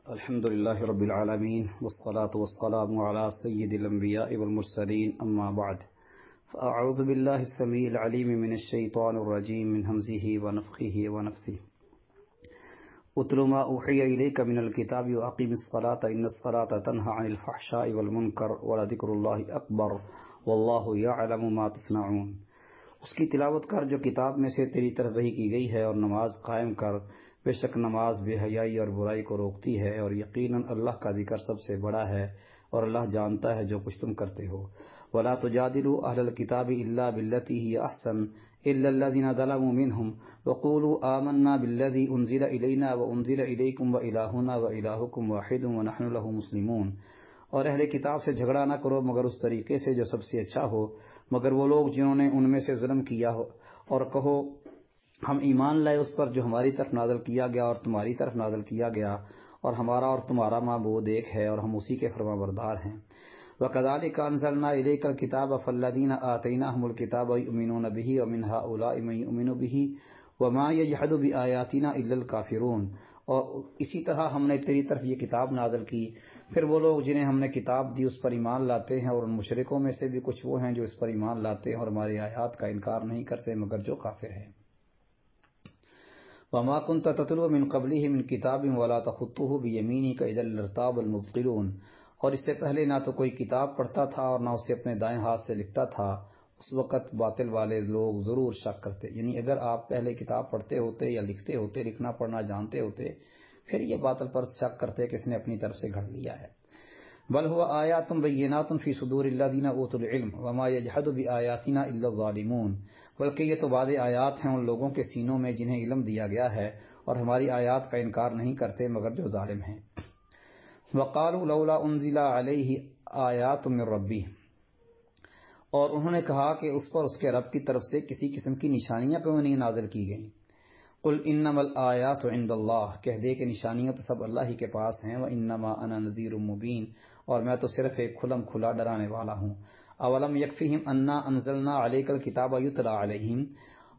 الحمد لله رب العالمين والصلاة والسلام على سيد الأنبياء والمرسلين أما بعد فأعوذ بالله السميع العليم من الشيطان الرجيم من همزه ونفخه ونفثه اتل ما أوحي إليك من الكتاب وأقم الصلاة إن الصلاة تنهى عن الفحشاء والمنكر ولذكر الله أكبر والله يعلم ما تصنعون۔ اس کی تلاوت کر جو کتاب میں سے تیری طرف وحی کی گئی ہے، اور نماز قائم کر، بے شک نماز بے حیائی اور برائی کو روکتی ہے، اور یقیناً اللہ کا ذکر سب سے بڑا ہے اور اللہ جانتا ہے جو کچھ تم کرتے ہو۔ وَلَا تُجَادِلُوا أَهْلَ الْكِتَابِ إِلَّا بِالَّتِي هِيَ أَحْسَنُ إِلَّا الَّذِينَ ظَلَمُوا مِنْهُمْ وَقُولُوا آمَنَّا بِالَّذِي أُنزِلَ إِلَيْنَا وَأُنزِلَ إِلَيْكُمْ وَإِلَٰهُنَا وَإِلَٰهُكُمْ وَاحِدٌ وَنَحْنُ لَهُ مُسْلِمُونَ۔ اور اہل کتاب سے جھگڑا نہ کرو مگر اس طریقے سے جو سب سے اچھا ہو، مگر وہ لوگ جنہوں نے ان میں سے ظلم کیا ہو، اور کہو ہم ایمان لائے اس پر جو ہماری طرف نازل کیا گیا اور تمہاری طرف نازل کیا گیا، اور ہمارا اور تمہارا معبود ایک ہے اور ہم اسی کے فرما بردار ہیں۔ وَكَذَلِكَ أَنزَلْنَا إِلَيْكَ الْكِتَابَ فَالَّذِينَ آتَيْنَاهُمُ الْكِتَابَ يُؤْمِنُونَ بِهِ وَمِنْ هَؤُلَاءِ مَن يُؤْمِنُ بِهِ وَمَا يَجْحَدُ بِآيَاتِنَا إِلَّا الْكَافِرُونَ۔ اور اسی طرح ہم نے تیری طرف یہ کتاب نازل کی، پھر وہ لوگ جنہیں ہم نے کتاب دی اس پر ایمان لاتے ہیں، اور ان مشرکوں میں سے بھی کچھ وہ ہیں جو اس پر ایمان لاتے ہیں اور ہماری آیات کا انکار نہیں کرتے مگر جو کافر ہیں۔ وَمَا كُنْتَ تَتْلُو مِنْ قَبْلِهِ مِنْ كِتَابٍ وَلَا تَخُطُّهُ بِيَمِينِكَ إِذًا لَارْتَابَ الْمُبْطِلُونَ۔ اور اس سے پہلے نہ تو کوئی کتاب پڑھتا تھا اور نہ اسے اپنے دائیں ہاتھ سے لکھتا تھا، اس وقت باطل والے لوگ ضرور شک کرتے، یعنی اگر آپ پہلے کتاب پڑھتے ہوتے یا لکھتے ہوتے، لکھنا پڑھنا جانتے ہوتے، پھر یہ باطل پر شک کرتے کہ اس نے اپنی طرف سے گھڑ لیا ہے۔ بل هو آیات بینات فی صدور الذین اوتوا العلم وما یجحد بآیاتنا الا الظالمون۔ بلکہ یہ تو واضح آیات ہیں ان لوگوں کے سینوں میں جنہیں علم دیا گیا ہے، اور ہماری آیات کا انکار نہیں کرتے مگر جو ظالم ہیں۔ وقالوا لولا انزل علیہ آیات من ربہ۔ اور انہوں نے کہا کہ اس پر اس کے رب کی طرف سے کسی قسم کی نشانیاں کیوں نہیں نازل کی گئیں۔ قل انما الآیات عند اللہ، کہہ دے کہ نشانیاں تو سب اللہ ہی کے پاس ہیں۔ وانما انا نذیر مبین، اور میں تو صرف ایک کھلم کھلا ڈرانے والا ہوں۔ اولم یکفہم انا انزلنا علیک الکتاب یتلی علیہم،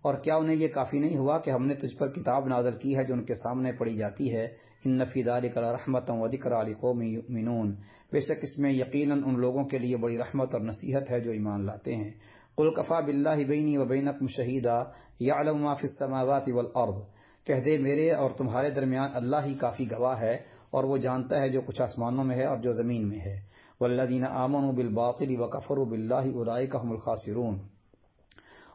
اور کیا انہیں یہ کافی نہیں ہوا کہ ہم نے تجھ پر کتاب نازل کی ہے جو ان کے سامنے پڑھی جاتی ہے۔ ان فی ذلک لرحمۃ وذکریٰ لقوم یؤمنون، بے شک اس میں یقیناً ان لوگوں کے لیے بڑی رحمت اور نصیحت ہے جو ایمان لاتے ہیں۔ قل کفیٰ باللہ بینی وبینکم شہیدا یعلم ما فی السماوات والارض، کہہ دے میرے اور تمہارے درمیان اللہ ہی کافی گواہ ہے، اور وہ جانتا ہے جو کچھ آسمانوں میں ہے اور جو زمین میں ہے۔ والذین آمنوا بالباطل وکفروا باللہ اولئک هم الخاسرون۔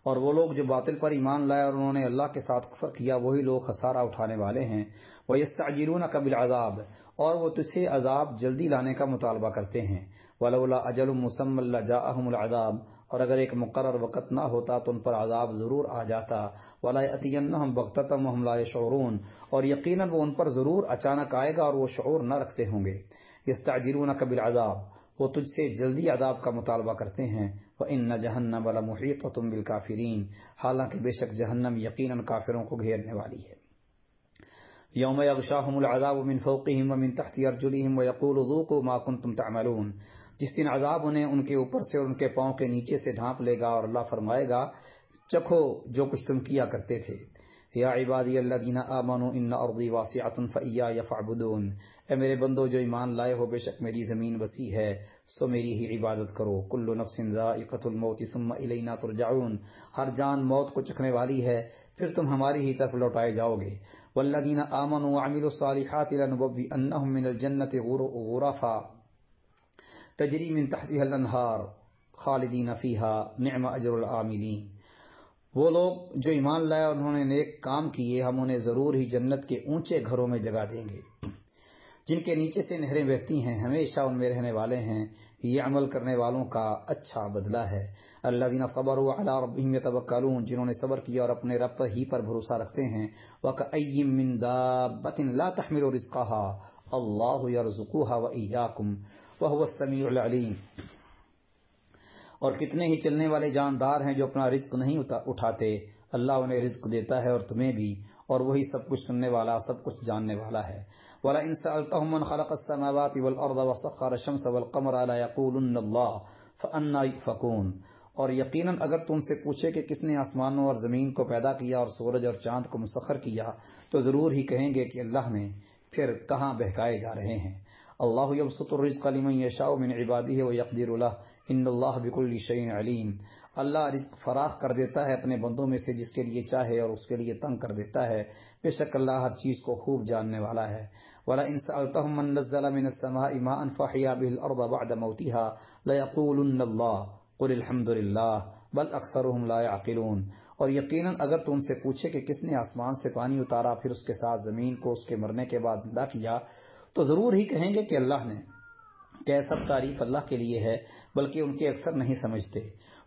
اور وہ لوگ جو باطل پر ایمان لائے اور انہوں نے اللہ کے ساتھ کفر کیا، وہی لوگ خسارہ اٹھانے والے ہیں۔ وَيَسْتَعْجِلُونَكَ بِالْعَذَابِ، اور وہ تجھ سے عذاب جلدی لانے کا مطالبہ کرتے ہیں۔ وَلَوْلَا أَجَلٌ مُّسَمًّى لَجَاءَهُمُ الْعَذَابُ، اور اگر ایک مقرر وقت نہ ہوتا تو ان پر عذاب ضرور آ جاتا۔ وَلَا يَأْتِيَنَّهُمْ بَغْتَةً وَهُمْ لَا يَشْعُرُونَ، اور یقیناً وہ ان پر ضرور اچانک آئے گا اور وہ شعور نہ رکھتے ہوں گے۔ يَسْتَعْجِلُونَكَ بِالْعَذَابِ، وہ تجھ سے جلدی عذاب کا مطالبہ کرتے ہیں۔ وَإِنَّ جَهَنَّمَ لَمُحِيطَةٌ بِالْكَافِرِينَ، حالانکہ بے شک جہنم یقیناً کافروں کو گھیرنے والی ہے۔ یوم یغشاہم العذاب من فوقہم ومن تحت ارجلہم ویقول ذوقوا ما کنتم تعملون، جس دن عذاب انہیں ان کے اوپر سے اور ان کے پاؤں کے نیچے سے ڈھانپ لے گا، اور اللہ فرمائے گا چکھو جو کچھ تم کیا کرتے تھے۔ یا عبادی الذین آمنوا ان ارضی واسعۃ فایای فاعبدون، اے میرے بندو جو ایمان لائے ہو، بے شک میری زمین وسیع ہے سو میری ہی عبادت کرو۔ کل نفس ذائقۃ الموت ثم الینا ترجعون، ہر جان موت کو چکھنے والی ہے پھر تم ہماری ہی طرف لوٹائے جاؤ گے۔ والذین آمنوا وعملوا الصالحات لنبوئنہم من الجنۃ غرفا تجری من تحتها الانہار خالدین فیہا نعم اجر العاملین۔ وہ لوگ جو ایمان لائے اور انہوں نے نیک کام کیے، ہم انہیں ضرور ہی جنت کے اونچے گھروں میں جگہ دیں گے جن کے نیچے سے نہریں بہتی ہیں، ہمیشہ ان میں رہنے والے ہیں۔ یہ عمل کرنے والوں کا اچھا بدلہ ہے۔ الذین صبروا علی ربہم یتوکلون، جنہوں نے صبر کیا اور اپنے رب ہی پر بھروسہ رکھتے ہیں۔ وکأی من دابۃ لا تحمل رزقها اللہ یرزقها وإیاکم وہو السمیع العلیم۔ اور کتنے ہی چلنے والے جاندار ہیں جو اپنا رزق نہیں اٹھاتے، اللہ انہیں رزق دیتا ہے اور تمہیں بھی، اور وہی سب کچھ سننے والا سب کچھ جاننے والا ہے۔ وَلَئِن سَأَلْتَهُم مَّنْ خَلَقَ السَّمَاوَاتِ وَالْأَرْضَ وَسَخَّرَ الشَّمْسَ وَالْقَمَرَ لَيَقُولُنَّ اللَّهُ فَأَنَّىٰ يُؤْفَكُونَ، اور یقیناً اگر تم سے پوچھے کہ کس نے آسمانوں اور زمین کو پیدا کیا اور سورج اور چاند کو مسخر کیا، تو ضرور ہی کہیں گے کہ اللہ نے، پھر کہاں بہکائے جا رہے ہیں۔ اللہ یبسط الرزق لمن یشاء من عباده ویقدر له ان اللہ بکل شیء علیم۔ اللہ رزق فراخ کر دیتا ہے اپنے بندوں میں سے جس کے لیے چاہے اور اس کے لیے تنگ کر دیتا ہے، بے شک اللہ ہر چیز کو خوب جاننے والا ہے۔ وَلَئِن سَأَلْتَهُم مَّن نَّزَّلَ مِنَ السَّمَاءِ مَاءً فَأَحْيَا بِهِ الْأَرْضَ بَعْدَ مَوْتِهَا لَيَقُولُنَّ اللَّهُ قُلِ الْحَمْدُ لِلَّهِ بَلْ أَكْثَرُهُمْ لَا يَعْقِلُونَ۔ اور یقیناً اگر تو ان سے پوچھے کہ کس نے آسمان سے پانی اتارا پھر اس کے ساتھ زمین کو اس کے مرنے کے بعد زندہ کیا، تو ضرور ہی کہیں گے کہ اللہ نے، کہ سب تعریف اللہ کے لیے ہے، بلکہ ان کے اکثر نہیں سمجھتے۔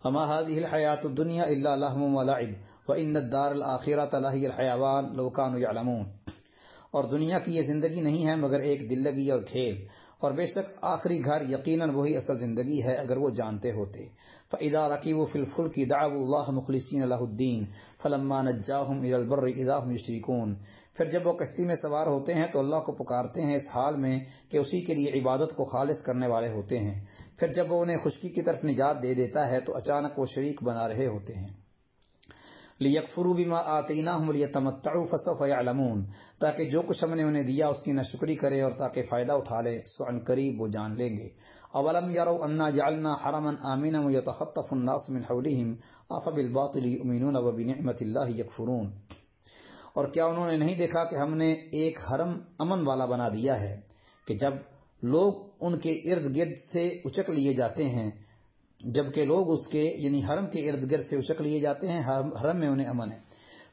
وما هذه الحیات الدنیا الا لہو ولعب وان الدار الآخرۃ لہی الحیوان لو کانوا یعلمون۔ اور دنیا کی یہ زندگی نہیں ہے مگر ایک دل لگی اور کھیل، اور بے شک آخری گھر یقیناً وہی اصل زندگی ہے اگر وہ جانتے ہوتے۔ فَإِذَا رَكِبُوا فِي الْفُلْكِ دَعَوُا اللَّهَ مُخْلِصِينَ لَهُ الدِّينَ فَلَمَّا نَجَّاهُمْ إِلَى الْبَرِّ إِذَا هُمْ يُشْرِكُونَ۔ پھر جب وہ کشتی میں سوار ہوتے ہیں تو اللہ کو پکارتے ہیں اس حال میں کہ اسی کے لیے عبادت کو خالص کرنے والے ہوتے ہیں، پھر جب وہ انہیں خشکی کی طرف نجات دے دیتا ہے تو اچانک وہ شریک بنا رہے ہوتے ہیں۔ لِيَكْفُرُوا بِمَا آتَيْنَاهُمْ وَلِيَتَمَتَّعُوا فَسَوْفَ يَعْلَمُونَ۔ تاکہ جو کچھ ہم نے انہیں دیا اس کی ناشکری کرے اور تاکہ فائدہ اٹھا لے، سو عن قریب وہ جان لیں گے۔ اولم يروا انا جعلنا حرما آمنا ويتخطف الناس من حولهم افبالباطل يؤمنون وبنعمت اللہ یکفرون۔ اور کیا انہوں نے نہیں دیکھا کہ ہم نے ایک حرم امن والا بنا دیا ہے کہ جب لوگ ان کے ارد گرد سے اچک لیے جاتے ہیں، جبکہ لوگ اس کے یعنی حرم کے ارد گرد سے اچک لیے جاتے ہیں، حرم میں انہیں امن ہے،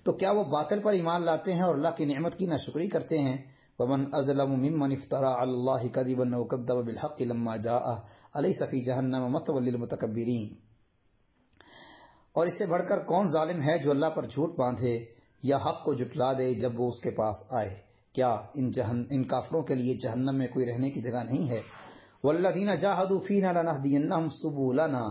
تو کیا وہ باطل پر ایمان لاتے ہیں اور اللہ کی نعمت کی ناشکری کرتے ہیں؟ ومن اظلم ممن افترى على الله كذبا وكذب بالحق لما جاءه اليس في جهنم مثوى للمتكبرين۔ اور اس سے بڑھ کر کون ظالم ہے جو اللہ پر جھوٹ باندھے یا حق کو جھٹلا دے جب وہ اس کے پاس آئے؟ کیا ان کافروں کے لیے جہنم میں کوئی رہنے کی جگہ نہیں ہے؟ والذین جاہدوا فینا لنہدینہم سبلنا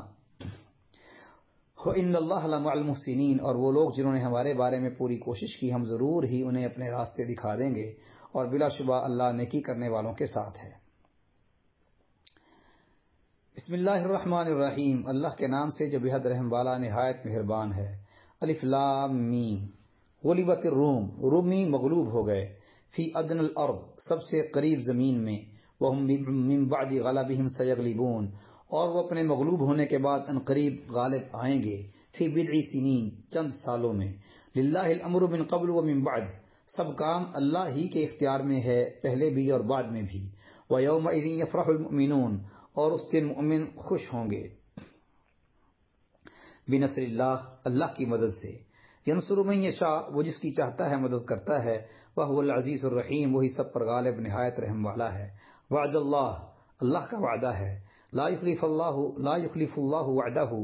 وان اللہ لمع المحسنین۔ اور وہ لوگ جنہوں نے ہمارے بارے میں پوری کوشش کی ہم ضرور ہی انہیں اپنے راستے دکھا دیں گے، اور بلا شبہ اللہ نیکی کرنے والوں کے ساتھ ہے۔ بسم اللہ الرحمن الرحیم، اللہ کے نام سے جو بےحد رحم والا نہایت مہربان ہے۔ الف لام میم۔ غلبت الروم، رومی مغلوب ہو گئے، فی ادن الارض سب سے قریب زمین میں، وہم من بعد غلبہم سیغلبون، اور وہ اپنے مغلوب ہونے کے بعد ان قریب غالب آئیں گے، فی بضع سنین چند سالوں میں، للہ الامر من قبل ومن بعد سب کام اللہ ہی کے اختیار میں ہے، پہلے بھی اور بعد میں بھی۔ وَيَوْمَئِذٍ يَفْرَحُ الْمُؤْمِنُونَ، اور اس دن مومن خوش ہوں گے، بنصر اللہ، اللہ کی مدد سے، ینصر من یشاء، وہ جس کی چاہتا ہے مدد کرتا ہے، وَهُوَ الْعَزِيزُ الرَّحِيمُ، وہی سب پر غالب نہایت رحم والا ہے۔ وعد اللہ، اللہ کا وعدہ ہے، لا یخلف اللہ وعدہ،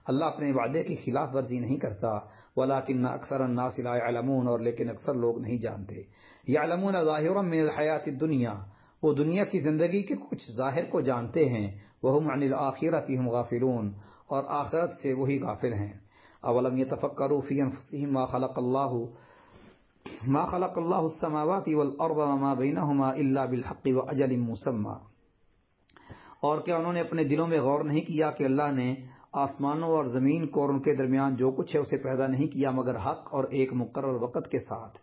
اللہ اپنے وعدے کی خلاف ورزی نہیں کرتا، ولکن اکثر الناس لا يعلمون، اور لیکن اکثر لوگ نہیں جانتے۔ یعلمون ظاہرا من الحیات الدنیا، وہ دنیا کی زندگی کے کچھ ظاہر کو جانتے ہیں، وہم عن الآخرۃ هم غافلون، اور آخرت سے وہی غافل ہیں۔ اولم يتفکروا فی انفسهم ما خلق اللہ السماوات والارض وما بینہما الا بالحق واجل مسمى۔ اور کیا انہوں نے اپنے دلوں میں غور نہیں کیا کہ اللہ نے آسمانوں اور زمین کو اور ان کے درمیان جو کچھ ہے اسے پیدا نہیں کیا مگر حق اور ایک مقرر وقت کے ساتھ۔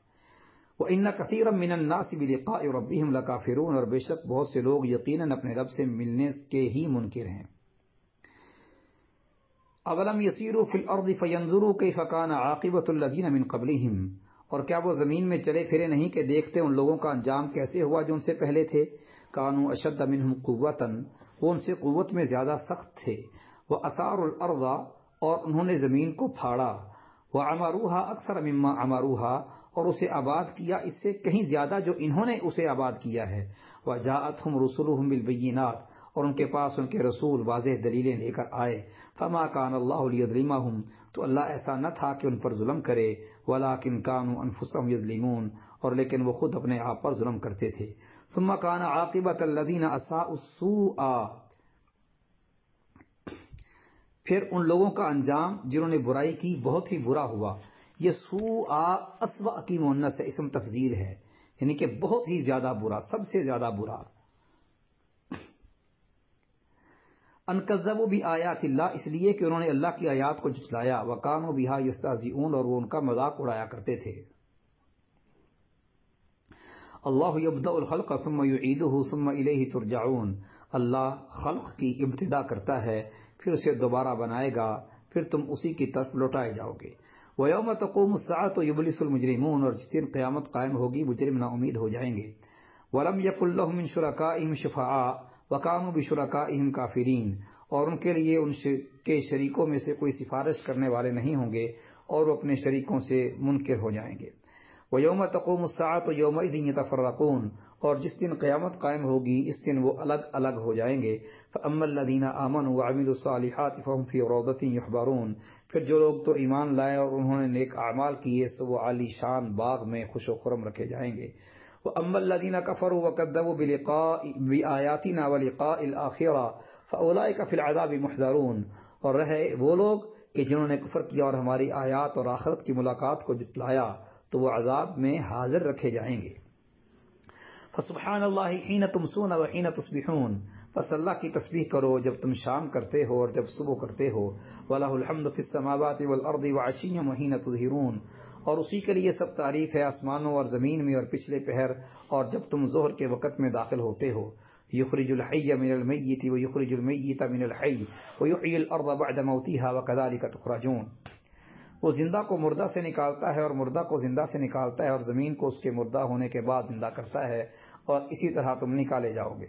وَإِنَّ كَثِيرًا مِّنَ النَّاسِ بِلِقَاءِ رَبِّهِمْ لَكَافِرُونَ، اور بے شک بہت سے لوگ یقیناً اپنے رب سے ملنے کے ہی منکر ہیں۔ اولم يسيروا في الارض فينظروا كيف كان عاقبة الذين من قبلهم، اور کیا وہ زمین میں چلے پھرے نہیں کہ دیکھتے ان لوگوں کا انجام کیسے ہوا جو ان سے پہلے تھے؟ كانوا اشد منهم قوة، وہ ان سے قوت میں زیادہ سخت تھے، وَأَثَارُوا الْأَرْضَ، اور انہوں نے زمین کو پھاڑا، وَعَمَرُوهَا أَكْثَرَ مِمَّا عَمَرُوهَا، اور اسے آباد کیا اس سے کہیں زیادہ جو انہوں نے اسے آباد کیا ہے، وَجَاءَتْهُمْ رُسُلُهُم بِالْبَيِّنَاتِ، اور ان کے پاس ان کے رسول واضح دلیلیں لے کر آئے، فَمَا كَانَ اللَّهُ لِيَظْلِمَهُمْ، تو اللہ ایسا نہ تھا کہ ان پر ظلم کرے، وَلَكِنْ كَانُوا أَنفُسَهُمْ يَظْلِمُونَ، اور لیکن وہ خود اپنے آپ پر ظلم کرتے تھے۔ ثُمَّ كَانَ عَاقِبَةَ الَّذِينَ أَسَاءُوا السُّوءَ، پھر ان لوگوں کا انجام جنہوں نے برائی کی بہت ہی برا ہوا۔ یہ سوء اسوأ کی مؤنث ہے، اسم تفضیل ہے، یعنی کہ بہت ہی زیادہ برا، سب سے زیادہ برا۔ ان کذبوا بآیات اللہ، اس لیے کہ انہوں نے اللہ کی آیات کو جھٹلایا، وکانوا بہا یستہزئون، اور وہ ان کا مذاق اڑایا کرتے تھے۔ اللہ یبدأ الخلق ثم یعیدہ ثم الیہ ترجعون، اللہ خلق کی ابتدا کرتا ہے پھر اسے دوبارہ بنائے گا، پھر تم اسی کی طرف لوٹائے جاؤ گے۔ وَيَوْمَ تَقُومُ السَّاعَةُ يُبْلِسُ الْمُجْرِمُونَ، اور جس دن قیامت قائم ہوگی مجرم نا امید ہو جائیں گے۔ وَلَمْ يَكُنْ لَهُم مِّن شُرَكَائِهِمْ شُفَعَاءُ وَكَانُوا بِشُرَكَائِهِمْ كَافِرِينَ، اور ان کے لیے ان کے شریکوں میں سے کوئی سفارش کرنے والے نہیں ہوں گے اور وہ اپنے شریکوں سے منکر ہو جائیں گے۔ وَيَوْمَ تَقُومُ السَّاعَةُ يَوْمَئِذٍ يَتَفَرَّقُونَ، اور جس دن قیامت قائم ہوگی اس دن وہ الگ الگ ہو جائیں گے۔ فَأَمَّا الَّذِينَ آمَنُوا وَعَمِلُوا الصَّالِحَاتِ فَهُمْ فِي رَوْضَةٍ يُحْبَرُونَ، پھر جو لوگ تو ایمان لائے اور انہوں نے نیک اعمال کیے سو وہ عالی شان باغ میں خوش و خرم رکھے جائیں گے۔ وَأَمَّا الَّذِينَ كَفَرُوا وَكَذَّبُوا بِآيَاتِنَا وَلِقَاءِ الْآخِرَةِ فَأُولَٰئِكَ فِي الْعَذَابِ مُحْضَرُونَ، اور رہے وہ لوگ کہ جنہوں نے کفر کیا اور ہماری آیات اور آخرت کی ملاقات کو جھٹلایا تو وہ عذاب میں حاضر رکھے جائیں گے۔ فسبحان اللہ حین تمسون وحین تصبحون، پس اللہ کی تسبیح کرو جب تم شام کرتے ہو اور جب صبح کرتے ہو۔ وَلَهُ الْحَمْدُ فِي السَّمَاوَاتِ وَالْأَرْضِ وَعَشِيًّا وَحِينَ تُظْهِرُونَ، اور اسی کے لیے سب تعریف ہے آسمانوں اور زمین میں اور پچھلے پہر اور جب تم ظہر کے وقت میں داخل ہوتے ہو۔ یخرج الحی من المیت ویخرج المیت من الحی ویحیی الارض بعد موتها وکذلک تخرجون، وہ زندہ کو مردہ سے نکالتا ہے اور مردہ کو زندہ سے نکالتا ہے اور زمین کو اس کے مردہ ہونے کے بعد زندہ کرتا ہے، اور اسی طرح تم نکالے جاؤ گے۔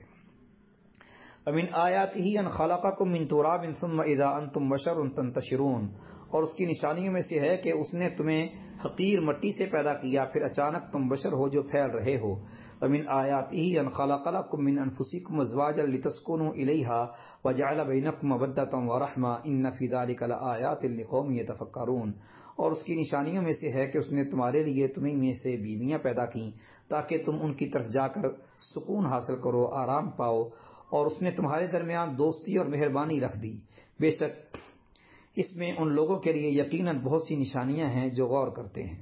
وَمِنْ آیَاتِهِ أَنْ خَلَقَكُم مِّن تُرَابٍ ثُمَّ إِذَا أَنْتُمْ بَشَرٌ تَنْتَشِرُونَ، اور اس کی نشانیوں میں سے ہے کہ اس نے تمہیں حقیر مٹی سے پیدا کیا پھر اچانک تم بشر ہو جو پھیل رہے ہو۔ وَمِنْ آیَاتِهِ أَنْ خَلَقَ لَكُم مِّنْ أَنفُسِكُمْ أَزْوَاجًا لِتَسْكُنُوا إِلَيْهَا وَجَعَلَ بَيْنَكُم مَّوَدَّةً وَرَحْمَةً إِنَّ فِي ذَلِكَ لَآيَاتٍ لِقَوْمٍ يَتَفَكَّرُونَ، اور اس کی نشانیوں میں سے ہے کہ اس نے تمہارے لیے تمہیں میں سے بیویاں پیدا کیں تاکہ تم ان کی طرف جا کر سکون حاصل کرو، آرام پاؤ، اور اس نے تمہارے درمیان دوستی اور مہربانی رکھ دی، بے شک اس میں ان لوگوں کے لیے یقیناً بہت سی نشانیاں ہیں جو غور کرتے ہیں۔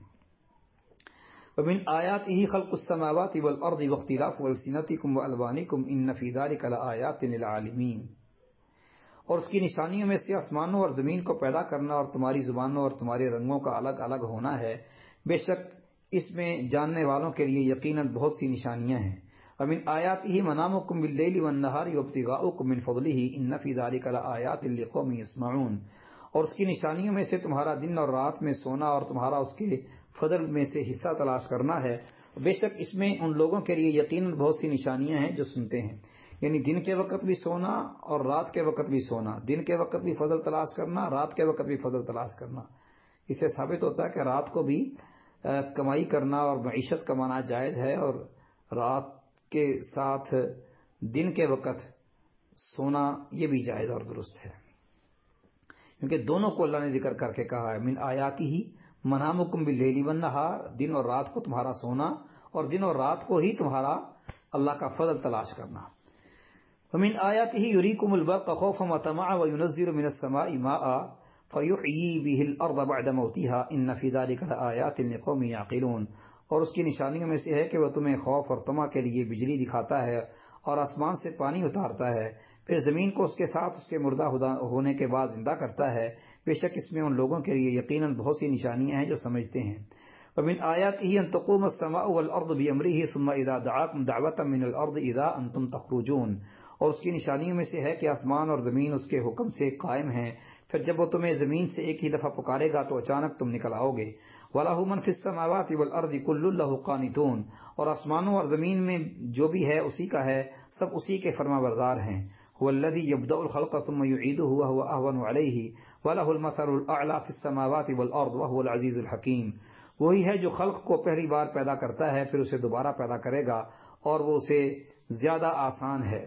وَمِنْ آيَاتِهِ خَلْقُ السَّمَاوَاتِ وَالْأَرْضِ وَاخْتِلَافُ أَلْسِنَتِكُمْ وَأَلْوَانِكُمْ إِنَّ فِي ذَلِكَ لَآيَاتٍ لِلْعَالِمِينَ، اور اس کی نشانیوں میں سے آسمانوں اور زمین کو پیدا کرنا اور تمہاری زبانوں اور تمہارے رنگوں کا الگ الگ ہونا ہے، بے شک اس میں جاننے والوں کے لیے یقیناً بہت سی نشانیاں ہیں۔ وَمِنْ آيَاتِهِ مَنَامُكُمْ بِاللَّيْلِ وَالنَّهَارِ وَابْتِغَاؤُكُمْ مِنْ فَضْلِهِ إِنَّ فِي ذَلِكَ لَآيَاتٍ لِقَوْمٍ يَسْمَعُونَ، اور اس کی نشانیوں میں سے تمہارا دن اور رات میں سونا اور تمہارا اس کے فضل میں سے حصہ تلاش کرنا ہے، بے شک اس میں ان لوگوں کے لیے یقیناً بہت سی نشانیاں ہیں جو سنتے ہیں۔ یعنی دن کے وقت بھی سونا اور رات کے وقت بھی سونا، دن کے وقت بھی فضل تلاش کرنا، رات کے وقت بھی فضل تلاش کرنا، اس سے ثابت ہوتا ہے کہ رات کو بھی کمائی کرنا اور معیشت کمانا جائز ہے، اور رات کے ساتھ دن کے وقت سونا یہ بھی جائز اور درست ہے، کیونکہ دونوں کو اللہ نے ذکر کر کے کہا ہے۔ من آیاتہ منامکم باللیل والنہار، دن اور رات کو تمہارا سونا اور دن اور رات کو ہی تمہارا اللہ کا فضل تلاش کرنا۔ ومن آیاتہ یریکم البرق خوفا وطمعا وینزل من السماء ماء فیحیی به الارض بعد موتها ان فی ذلک لآیات لقوم یعقلون، اور اس کی نشانیوں میں سے ہے کہ وہ تمہیں خوف اور طمع کے لیے بجلی دکھاتا ہے اور آسمان سے پانی اتارتا ہے، پھر زمین کو اس کے ساتھ اس کے مردہ ہونے کے بعد زندہ کرتا ہے، بے شک اس میں ان لوگوں کے لیے یقیناً بہت سی نشانیاں ہیں جو سمجھتے ہیں۔ ومن آیاتہ ان تقوم السماء والارض بامرہ ثم اذا دعاکم دعوة من الارض اذا انتم تخرجون، اور اس کی نشانیوں میں سے ہے کہ آسمان اور زمین اس کے حکم سے قائم ہیں، پھر جب وہ تمہیں زمین سے ایک ہی دفعہ پکارے گا تو اچانک تم نکل آؤ گے۔ وَلَهُ مَنْ فِي السَّمَاوَاتِ وَالْأَرْضِ كُلٌّ لَهُ قَانِتُونَ، اور آسمانوں اور زمین میں جو بھی ہے اسی کا ہے، سب اسی کے فرما بردار ہیں۔ هُوَ الَّذِي يَبْدَأُ الْخَلْقَ ثُمَّ يُعِيدُهُ وَهُوَ أَهْوَنُ عَلَيْهِ وَلَهُ الْمَثَلُ الْأَعْلَى فِي السَّمَاوَاتِ وَالْأَرْضِ وَهُوَ الْعَزِيزُ الْحَكِيمُ، وہی ہے جو خلق کو پہلی بار پیدا کرتا ہے پھر اسے دوبارہ پیدا کرے گا، اور وہ اسے زیادہ آسان ہے،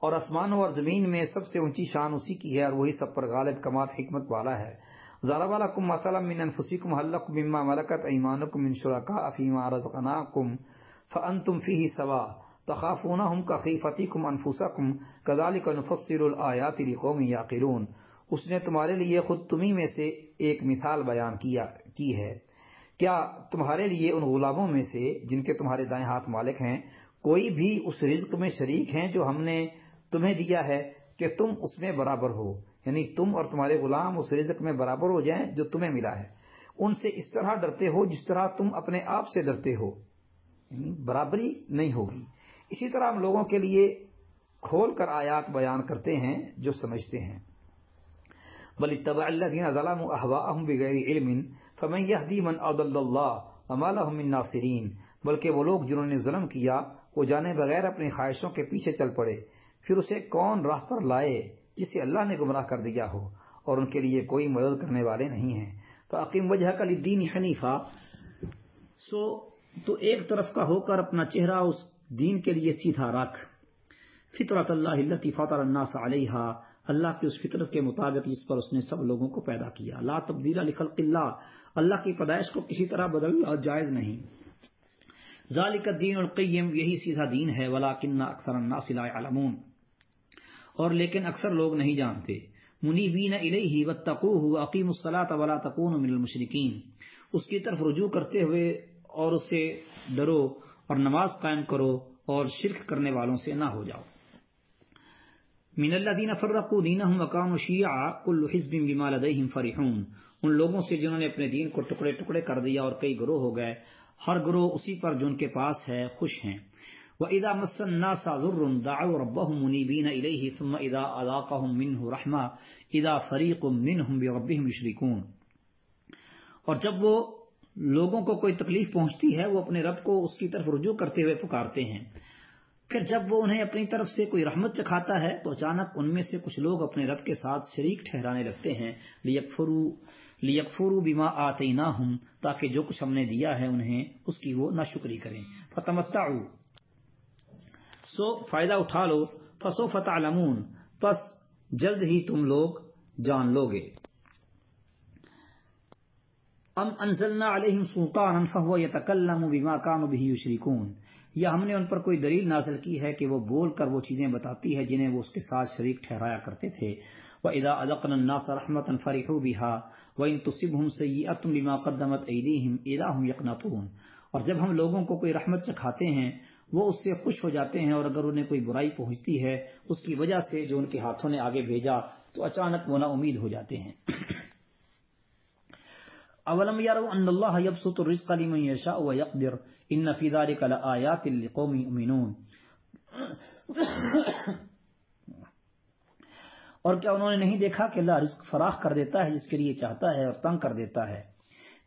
اور آسمانوں اور زمین میں سب سے اونچی شان اسی کی ہے اور وہی سب پر غالب کمال حکمت والا ہے۔ ضرب لكم مثلا من انفسكم هل لكم مما ملكت ايمانكم من شركاء فيما رزقناكم فانتم فيه سواء تخافونهم كخيفتكم انفسكم كذلك نفصل الايات لقوم يعقلون، اس نے تمہارے لیے خود تمہیں میں سے ایک مثال بیان کی ہے، کیا تمہارے لیے ان غلاموں میں سے جن کے تمہارے دائیں ہاتھ مالک ہیں کوئی بھی اس رزق میں شریک ہیں جو ہم نے تمہیں دیا ہے کہ تم اس میں برابر ہو، یعنی تم اور تمہارے غلام اس رزق میں برابر ہو جائیں جو تمہیں ملا ہے، ان سے اس طرح ڈرتے ہو جس طرح تم اپنے آپ سے ڈرتے ہو، یعنی برابری نہیں ہوگی۔ اسی طرح ہم لوگوں کے لیے کھول کر آیات بیان کرتے ہیں جو سمجھتے ہیں۔ بل اتبع الذین ظلموا اہواءهم بغیر علم فمن یہدی من اضل اللہ وما لهم من ناصرین، بلکہ وہ لوگ جنہوں نے ظلم کیا وہ جانے بغیر اپنی خواہشوں کے پیچھے چل پڑے، پھر اسے کون راہ پر لائے جسے اللہ نے گمراہ کر دیا ہو، اور ان کے لیے کوئی مدد کرنے والے نہیں ہیں۔ فاقم وجہک للدین حنیفا، تو ایک طرف کا ہو کر اپنا چہرہ اس دین کے لیے سیدھا رکھ، فطرت اللہ التی فطر الناس علیہا، اللہ کی اس فطرت کے مطابق جس پر اس نے سب لوگوں کو پیدا کیا، لا تبدیل لخلق اللہ، اللہ کی پیدائش کو کسی طرح بدلنا جائز نہیں، ذالک الدین القیم، یہی سیدھا دین ہے، ولکن اکثر الناس لا یعلمون، اور لیکن اکثر لوگ نہیں جانتے، منیبین الیہ واتقوہ واقیموا الصلاۃ ولا تکونوا من المشرکین، اس کی طرف رجوع کرتے ہوئے اور اس سے ڈرو اور نماز قائم کرو اور شرک کرنے والوں سے نہ ہو جاؤ۔ من الذین فرقوا دینہم وکانوا شیعا کل حزب بما لدیہم فرحون، ان لوگوں سے جنہوں نے اپنے دین کو ٹکڑے ٹکڑے کر دیا اور کئی گروہ ہو گئے، ہر گروہ اسی پر جو ان کے پاس ہے خوش ہیں۔ وَإِذَا مَسَّ النَّاسَ ضُرٌّ دَعَوْا رَبَّهُمْ مُنِيبِينَ إِلَيْهِ ثُمَّ إِذَا أَذَاقَهُم مِّنْهُ رَحْمَةً إِذَا فَرِيقٌ مِّنْهُمْ بِرَبِّهِمْ يُشْرِكُونَ، اور جب وہ لوگوں کو کوئی تکلیف پہنچتی ہے وہ اپنے رب کو اس کی طرف رجوع کرتے ہوئے پکارتے ہیں، پھر جب وہ انہیں اپنی طرف سے کوئی رحمت چکھاتا ہے تو اچانک ان میں سے کچھ لوگ اپنے رب کے ساتھ شریک ٹھہرانے لگتے ہیں، لیکفروا بما آتیناہم، تاکہ جو کچھ ہم نے دیا ہے انہیں اس کی وہ ناشکری کریں۔ فتمتعوا، سو فائدہ اٹھا لو، فسوف تعلمون، پس جلد ہی تم لوگ جان لوگے۔ ام انزلنا علیہم سلطانا فہو یتکلم بما كانوا به یشرکون، یا ہم نے ان پر کوئی دلیل نازل کی ہے کہ وہ بول کر وہ چیزیں بتاتی ہے جنہیں وہ اس کے ساتھ شریک ٹھہرایا کرتے تھے۔ وَإِذَا أَذَقْنَا النَّاسَ رَحْمَةً فَرِحُوا بِهَا وَإِن تُصِبْهُمْ سَيِّئَةٌ بِمَا قَدَّمَتْ أَيْدِيهِمْ إِذَا هُمْ يَقْنَطُونَ، اور جب ہم لوگوں کو کوئی رحمت چکھاتے ہیں وہ اس سے خوش ہو جاتے ہیں، اور اگر انہیں کوئی برائی پہنچتی ہے اس کی وجہ سے جو ان کے ہاتھوں نے آگے بھیجا تو اچانک وہ نا امید ہو جاتے ہیں۔ اولم یروا ان اللہ یبسط الرزق لمن یشاء ویقدر ان فی ذلک لآیات لقوم یؤمنون، اور کیا انہوں نے نہیں دیکھا کہ اللہ رزق فراخ کر دیتا ہے جس کے لیے چاہتا ہے اور تنگ کر دیتا ہے،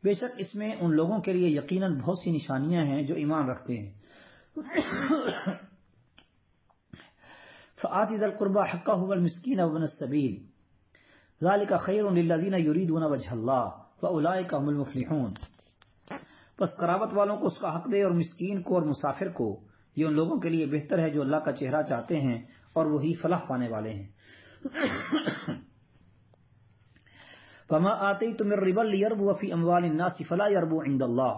بے شک اس میں ان لوگوں کے لیے یقیناً بہت سی نشانیاں ہیں جو ایمان رکھتے ہیں۔ فآت ذی القربى حقہ والمسکین وابن السبیل ذلک خیر للذین یریدون وجہ اللہ فاولئک هم المفلحون، پس قرابت والوں کو اس کا حق دے اور مسکین کو اور مسافر کو، یہ ان لوگوں کے لیے بہتر ہے جو اللہ کا چہرہ چاہتے ہیں اور وہی فلاح پانے والے ہیں۔ فما آتیتم من ربا لیربو فی اموال الناس فلا یربو عند اللہ،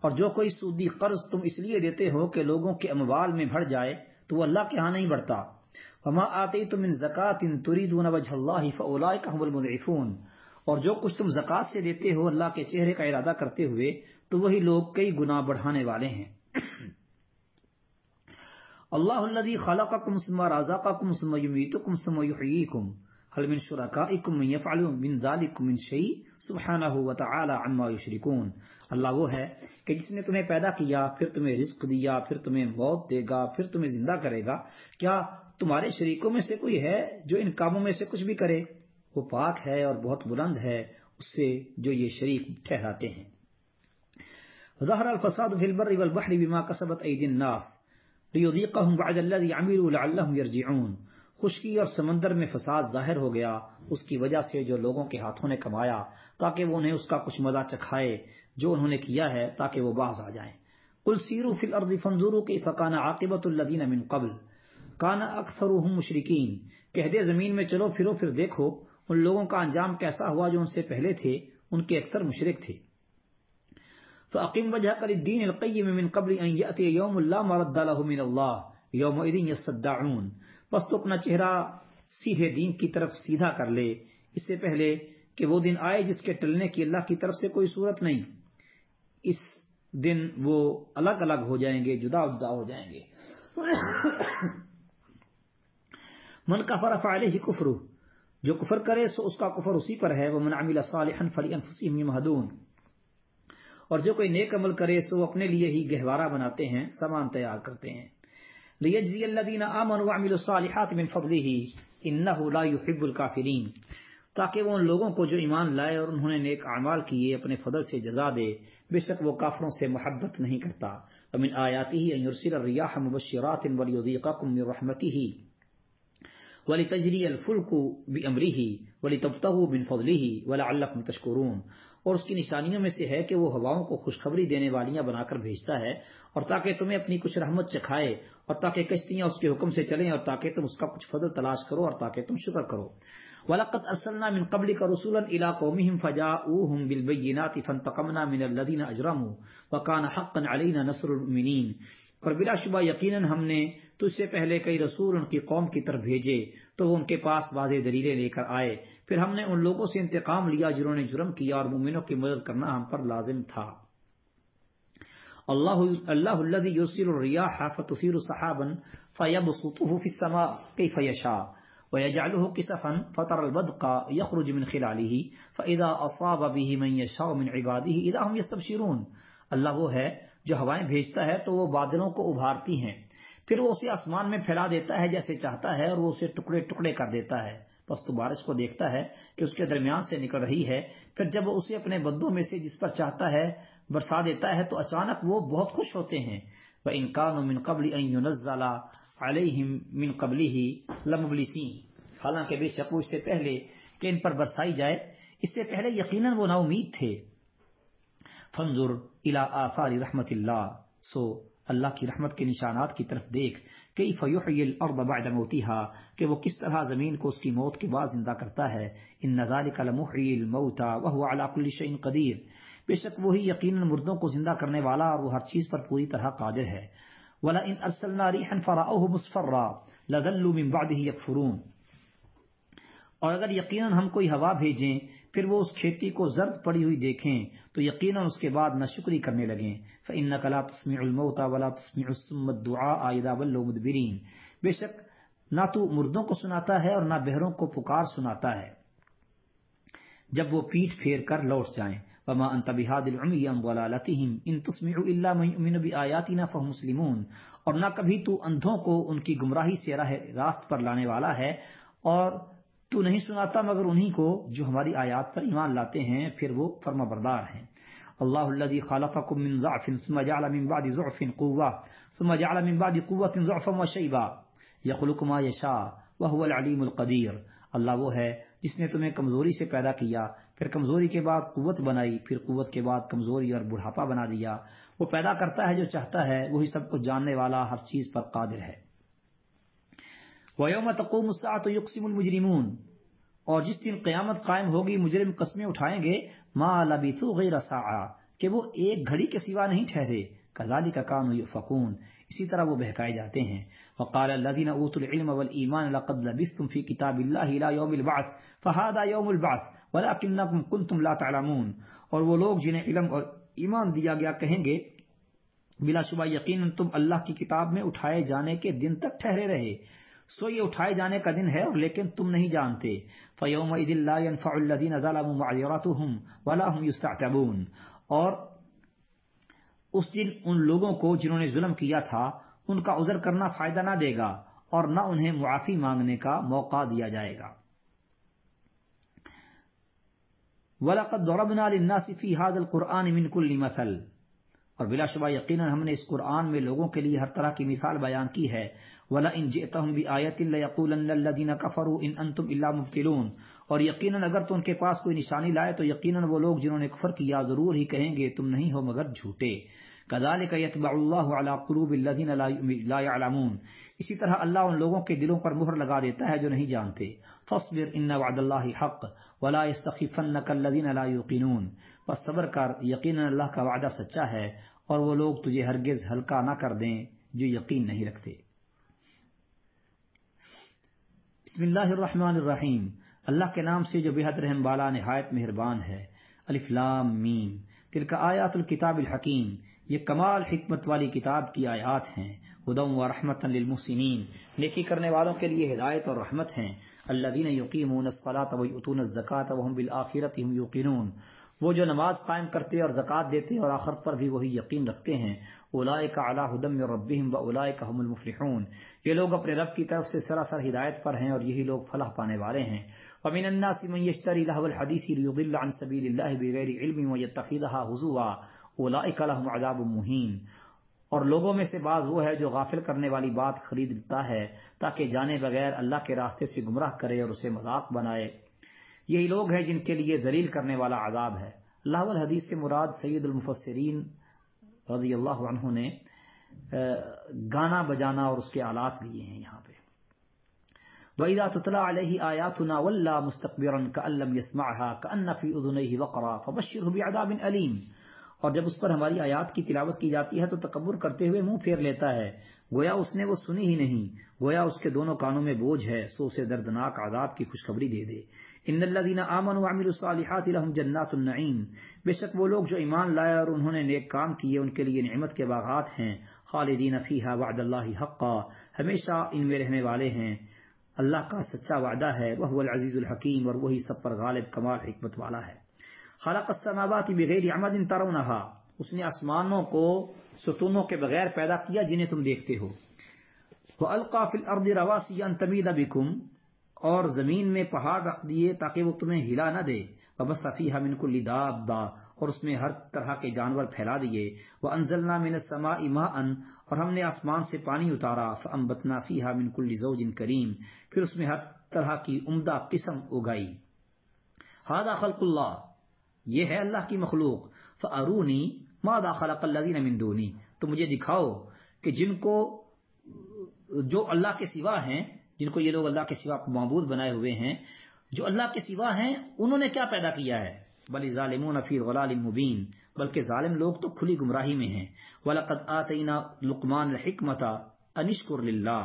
اور جو کوئی سودی قرض تم اس لیے دیتے ہو کہ لوگوں کے اموال میں بڑھ جائے تو وہ اللہ کے ہاں نہیں بڑھتا۔ فما آتیتم من زکاۃ تریدون وجہ اللہ فاولئک هم المضعفون، اور جو کچھ تم زکوٰۃ سے دیتے ہو اللہ کے چہرے کا ارادہ کرتے ہوئے تو وہی لوگ کئی گنا بڑھانے والے ہیں۔ اللہ الذی خلقکم ثم رزقکم ثم یمیتکم ثم یحییکم هل من شرکائکم من یفعل من ذلکم من شیء سبحانہ وتعالی عما یشرکون، اللہ وہ ہے کہ جس نے تمہیں پیدا کیا، پھر تمہیں رزق دیا، پھر تمہیں موت دے گا، پھر تمہیں زندہ کرے گا، کیا تمہارے شریکوں میں سے کوئی ہے جو ان کاموں میں سے کچھ بھی کرے؟ وہ پاک ہے اور بہت بلند ہے اس سے جو یہ شریک ٹھہراتے ہیں۔ ظہر الفساد فی البر والبحر بما کسبت ایدی الناس لیذیقہم بعد الذی عملوا لعلہم یرجعون، خشکی اور سمندر میں فساد ظاہر ہو گیا اس کی وجہ سے جو لوگوں کے ہاتھوں نے کمایا، تاکہ وہ انہیں اس کا کچھ مزہ چکھائے جو انہوں نے کیا ہے تاکہ وہ باز آ جائیں۔ قل سیروا فی الارض فانظروا کیف کان عاقبۃ الذین من قبل کان اکثرهم مشرکین، کہہ دے زمین میں چلو پھرو پھر دیکھو ان لوگوں کا انجام کیسا ہوا جو ان سے پہلے تھے، ان کے اکثر مشرک تھے۔ فَأَقِمْ وَجْهَكَ لِلدِّينِ الْقَيِّمِ مِنْ قَبْلِ أَنْ يَأْتِيَ يَوْمٌ لَا مَرَدَّ لَهُ مِنَ اللَّهِ يَوْمَئِذٍ يَصَّدَّعُونَ، پس تو اپنا چہرہ سیدھے دین کی طرف سیدھا کر لے اس سے پہلے کہ وہ دن آئے جس کے ٹلنے کی اللہ کی طرف سے کوئی صورت نہیں، اس دن وہ الگ الگ ہو جائیں گے، جدا جدا ہو جائیں گے۔ من کفر فعلیہ کفرہ، جو کفر کرے سو اس کا کفر اسی پر ہے، ومن عمل صالحا فلانفسہم یمہدون، اور جو کوئی نیک عمل کرے سو وہ اپنے لیے ہی گہوارہ بناتے ہیں، سامان تیار کرتے ہیں۔ لیجزی الذین آمنوا وعملوا الصالحات من فضلہ انہ لا یحب الکافرین، تاکہ وہ ان لوگوں کو جو ایمان لائے اور انہوں نے نیک اعمال کیے اپنے فضل سے جزا دے، بے شک وہ کافروں سے محبت نہیں کرتا۔ ومن آیاتہ ان یرسل الریاح مبشرات ولیذیقکم من رحمتہ وَلِتَجْرِيَ الْفُلْكُ بِأَمْرِهِ وَلِتَبْتَغُوا مِنْ فَضْلِهِ وَلَعَلَّكُمْ تَشْكُرُونَ، اور اس کی نشانیوں میں سے ہے کہ وہ ہواؤں کو خوشخبری دینے والیاں بنا کر بھیجتا ہے، اور تاکہ تمہیں اپنی کچھ رحمت چکھائے، اور تاکہ کشتیاں اس کے حکم سے چلیں، اور تاکہ تم اس کا کچھ فضل تلاش کرو، اور تاکہ تم شکر کرو۔ وَلَقَدْ أَرْسَلْنَا مِنْ قَبْلِكَ رُسُلًا إِلَىٰ قَوْمِهِمْ فَجَاءُوهُمْ بِالْبَيِّنَاتِ فَانْتَقَمْنَا مِنَ الَّذِينَ أَجْرَمُوا وَكَانَ حَقًّا عَلَيْنَا نَصْرُ الْمُؤْمِنِينَ، اور بلا شبہ یقیناً ہم نے تجھ سے پہلے کئی رسول ان کی قوم کی طرف بھیجے تو وہ ان کے پاس واضح دلیلیں لے کر آئے، پھر ہم نے ان لوگوں سے انتقام لیا جنہوں نے جرم کیا، اور مومنوں کی مدد کرنا ہم پر لازم تھا۔ اللہ الذی یرسل الریاح فتثیر سحابا فیبسطه فی السماء کیف یشاء ویجعلہ کسفا فتر الودق یخرج من خلالہ فاذا اصاب به من یشاء من عبادہ اذا هم یستبشرون، اللہ وہ ہے جو ہوائیں بھیجتا ہے تو وہ بادلوں کو ابھارتی ہیں، پھر وہ اسے آسمان میں پھیلا دیتا ہے جیسے چاہتا ہے، اور وہ اسے ٹکڑے ٹکڑے کر دیتا ہے، پس تو بارش کو دیکھتا ہے کہ اس کے درمیان سے نکل رہی ہے، پھر جب وہ اسے اپنے بندوں میں سے جس پر چاہتا ہے برسا دیتا ہے تو اچانک وہ بہت خوش ہوتے ہیں۔ وَإِن كَانُوا مِن قَبْلِ أَن يُنَزَّلَ عَلَيْهِم مِّن قَبْلِهِ لَمُبْلِسِينَ، حالانکہ بے شک اس سے پہلے کہ ان پر برسائی جائے اس سے پہلے یقیناً وہ نا امید تھے۔ فانظر الى آثار رحمت اللہ، سو اللہ کی رحمت کے نشانات کی طرف دیکھ، کیف یحیی الارض بعد موتها، کہ وہ کس طرح زمین کو اس کی موت کے بعد زندہ کرتا ہے۔ ان ذلک لمحیی الموتى وهو على كل شيء قدیر، بے شک وہی یقیناً مردوں کو زندہ کرنے والا اور وہ ہر چیز پر پوری طرح قادر ہے۔ وَلَئِنْ أَرْسَلْنَا رِيحًا فَرَأَوْهُ مُصْفَرًّا لَظَلُّوا مِنْ بَعْدِهِ يَكْفُرُونَ، اور اگر یقیناً ہم کوئی ہوا بھیجیں پھر وہ اس کھیتی کو زرد پڑی ہوئی دیکھیں تو یقیناً اس کے بعد ناشکری کرنے لگیں۔ فَإِنَّكَ لَا تُسْمِعُ الْمَوْتَى وَلَا تُسْمِعُ الصُّمَّ الدُّعَاءَ إِذَا وَلَّوْا مُدْبِرِينَ، بے شک نہ تو مردوں کو سناتا ہے اور نہ بہروں کو پکار سناتا ہے جب وہ پیٹھ پھیر کر لوٹ جائیں۔ وَمَا أَنْتَ بِهَادِ الْعُمْيِ عَنْ ضَلَالَتِهِمْ إِن تُسْمِعُ إِلَّا مَن يُؤْمِنُ بِآيَاتِنَا فَهُمْ مُسْلِمُونَ، اور نہ کبھی تو اندھوں کو ان کی گمراہی سے راہ راست پر لانے والا ہے، اور تو نہیں سناتا مگر انہی کو جو ہماری آیات پر ایمان لاتے ہیں، پھر وہ فرما بردار ہیں۔ اللہ الذی خلقکم من ضعف ثم جعل من بعد ضعف قوة ثم جعل من بعد قوة ضعفا وشیبا یخلق ما یشاء وهو العلیم القدیر، اللہ وہ ہے جس نے تمہیں کمزوری سے پیدا کیا، پھر کمزوری کے بعد قوت بنائی، پھر قوت کے بعد کمزوری اور بڑھاپا بنا دیا، وہ پیدا کرتا ہے جو چاہتا ہے، وہی سب کچھ جاننے والا ہر چیز پر قادر ہے۔ وَيَوْمَ تَقُومُ السَّاعَةُ يُقْسِمُ الْمُجْرِمُونَ، اور جس دن قیامت قائم ہوگی مجرم قسمیں اٹھائیں گے، مَا لَبِثُوا غَيْرَ سَاعَةٍ، کہ وہ ایک گھڑی کے سوا نہیں ٹھہرے، كَذَلِكَ كَانُوا يُؤْفَكُونَ، اسی طرح وہ بہکائے جاتے ہیں۔ وَقَالَ الَّذِينَ أُوتُوا الْعِلْمَ وَالْإِيمَانَ لَقَدْ لَبِثْتُمْ فِي كِتَابِ اللَّهِ إِلَى يَوْمِ الْبَعْثِ فَهَذَا يَوْمُ الْبَعْثِ وَلَكِنَّكُمْ كُنْتُمْ لَا تَعْلَمُونَ، اور وہ لوگ جنہیں علم اور ایمان دیا گیا کہیں گے، بلا شبہ یقیناً تم اللہ کی کتاب میں اٹھائے جانے کے دن تک ٹھہرے رہے، سو یہ اٹھائے جانے کا دن ہے اور لیکن تم نہیں جانتے۔ فَيَوْمَئِذٍ لَا يَنْفَعُ الَّذِينَ ظَلَمُوا مَعْذِرَتُهُمْ وَلَا هُمْ يُسْتَعْتَبُونَ، اور اس دن ان لوگوں کو جنہوں نے ظلم کیا تھا ان کا عذر کرنا فائدہ نہ دے گا اور نہ انہیں معافی مانگنے کا موقع دیا جائے گا۔ وَلَقَدْ ضَرَبْنَا لِلنَّاسِ فِي هَذَا الْقُرْآنِ مِنْ كُلِّ مَثَلٍ، اور بلا شبہ یقیناً ہم نے اس قرآن میں لوگوں کے لیے ہر طرح کی مثال بیان کی ہے۔ وَلَئِنْ جِئْتَهُمْ بِآيَةٍ لَيَقُولَنَّ الَّذِينَ كَفَرُوا إِنْ أَنْتُمْ إِلَّا مُبْطِلُونَ، اور یقیناً اگر تو ان کے پاس کوئی نشانی لائے تو یقیناً وہ لوگ جنہوں نے کفر کیا ضرور ہی کہیں گے تم نہیں ہو مگر جھوٹے۔ كَذَلِكَ يَطْبَعُ اللَّهُ عَلَى قُلُوبِ الَّذِينَ لَا يَعْلَمُونَ، اسی طرح اللہ ان لوگوں کے دلوں پر مہر لگا دیتا ہے جو نہیں جانتے۔ فَاصْبِرْ إِنَّ وَعْدَ اللَّهِ حَقٌّ وَلَا يَسْتَخِفَّنَّكَ الَّذِينَ لَا يُوقِنُونَ، بس صبر کر، یقیناً اللہ کا وعدہ سچا ہے اور وہ لوگ تجھے ہرگز ہلکا نہ کر دیں جو یقین نہیں رکھتے۔ بسم اللہ الرحمن الرحیم، اللہ کے نام سے جو بے حد رحم والا نہایت مہربان ہے۔ الف لام میم، تلک آیات الکتاب الحکیم، یہ کمال حکمت والی کتاب کی آیات ہیں۔ ہدی و رحمۃ للمحسنین، نیکی کرنے والوں کے لیے ہدایت اور رحمت ہیں۔ الذین یقیمون الصلاۃ ویؤتون الزکاۃ وہم بالآخرۃ هم یوقنون، وہ جو نماز قائم کرتے اور زکوٰۃ دیتے اور آخرت پر بھی وہی یقین رکھتے ہیں، اولئک علی ھدی من ربہم واولئک ھم المفلحون، یہ لوگ اپنے رب کی طرف سے سراسر ہدایت پر ہیں اور یہی لوگ فلاح پانے والے ہیں۔ ومن الناس من یشتری لہو الحدیث لیضل عن سبیل اللہ بغیر علم ویتخذھا ھزوا اولئک لہم عذاب مہین، اور لوگوں میں سے بعض وہ ہے جو غافل کرنے والی بات خرید لیتا ہے تاکہ جانے بغیر اللہ کے راستے سے گمراہ کرے اور اسے مذاق بنائے، یہی لوگ ہیں جن کے لیے ذلیل کرنے والا عذاب ہے۔ لہو الحدیث سے مراد سید المفسرین رضی اللہ عنہ نے گانا بجانا اور اس کے آلات لیے ہیں یہاں پہ۔ وَإِذَا تُتْلَىٰ عَلَيْهِ آيَاتُنَا وَلَّىٰ مُسْتَكْبِرًا كَأَن لَّمْ يَسْمَعْهَا كَأَنَّ فِي أُذُنَيْهِ وَقْرًا فَبَشِّرْهُ بِعَذَابٍ أَلِيمٍ، اور جب اس پر ہماری آیات کی تلاوت کی جاتی ہے تو تکبر کرتے ہوئے منہ پھیر لیتا ہے، گویا اس نے وہ سنی ہی نہیں، گویا اس کے دونوں کانوں میں بوجھ ہے، سو اسے دردناک عذاب کی خوشخبری دے دے۔ ان الذين آمنوا وعملوا الصالحات لهم جنات النعیم، بے شک وہ لوگ جو ایمان لائے اور انہوں نے نیک کام کیے ان کے لیے نعمت کے باغات ہیں، خالدین فیہا وعد اللہ حقا، ہمیشہ ان میں رہنے والے ہیں، اللہ کا سچا وعدہ ہے، وہو العزیز الحکیم، اور وہی سب پر غالب کمال حکمت والا ہے۔ خلق السماوات بغیر عمد ترونہا، اس نے آسمانوں کو ستونوں کے بغیر پیدا کیا جنہیں تم دیکھتے ہو۔ وَأَلْقَى فِي الْأَرْضِ رَوَاسِيَ أَن تَمِيدَ بِكُمْ، اور زمین میں پہاڑ رکھ دیے تاکہ وہ تمہیں ہلا نہ دے، وَبَثَّ فِيهَا مِن كُلِّ دَابَّةٍ، اور اس میں ہر طرح کے جانور پھیلا دیے، وَأَنزَلْنَا مِنَ السَّمَاءِ مَاءً، اور ہم نے آسمان سے پانی اتارا، فَأَنبَتْنَا فِيهَا مِن كُلِّ زَوْجٍ كَرِيمٍ، پھر اس میں ہر طرح کی عمدہ قسم اگائی۔ هذا خلق اللہ، یہ ہے اللہ کی مخلوق، فَأَرُونِي مَاذَا خَلَقَ الَّذِينَ مِن دُونِي، تو مجھے دکھاؤ کہ جن کو جو اللہ کے سوا ہیں، جن کو یہ لوگ اللہ کے سوا معبود بنائے ہوئے ہیں، جو اللہ کے سوا ہیں انہوں نے کیا پیدا کیا ہے۔ بل ظالمون فی ضلال مبین، بلکہ ظالم لوگ تو کھلی گمراہی میں ہیں۔ وَلَقَدْ آتَيْنَا لُقْمَانَ الْحِكْمَةَ أَنِ اشْكُرْ لِلَّهِ،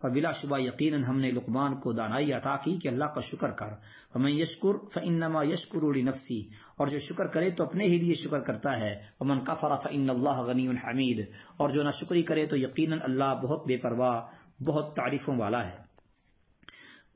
اور بلا شبہ یقیناً ہم نے لقمان کو دانائی عطا کی کہ اللہ کا شکر کر۔ وَمَن يَشْكُرْ فَإِنَّمَا يَشْكُرُ لِنَفْسِهِ، اور جو شکر کرے تو اپنے ہی لیے شکر کرتا ہے۔ وَمَن كَفَرَ فَإِنَّ اللَّهَ غَنِيٌّ حَمِيدٌ، اور جو ناشکری کرے تو یقیناً اللہ بہت بے پرواہ، بہت تعریفوں والا ہے۔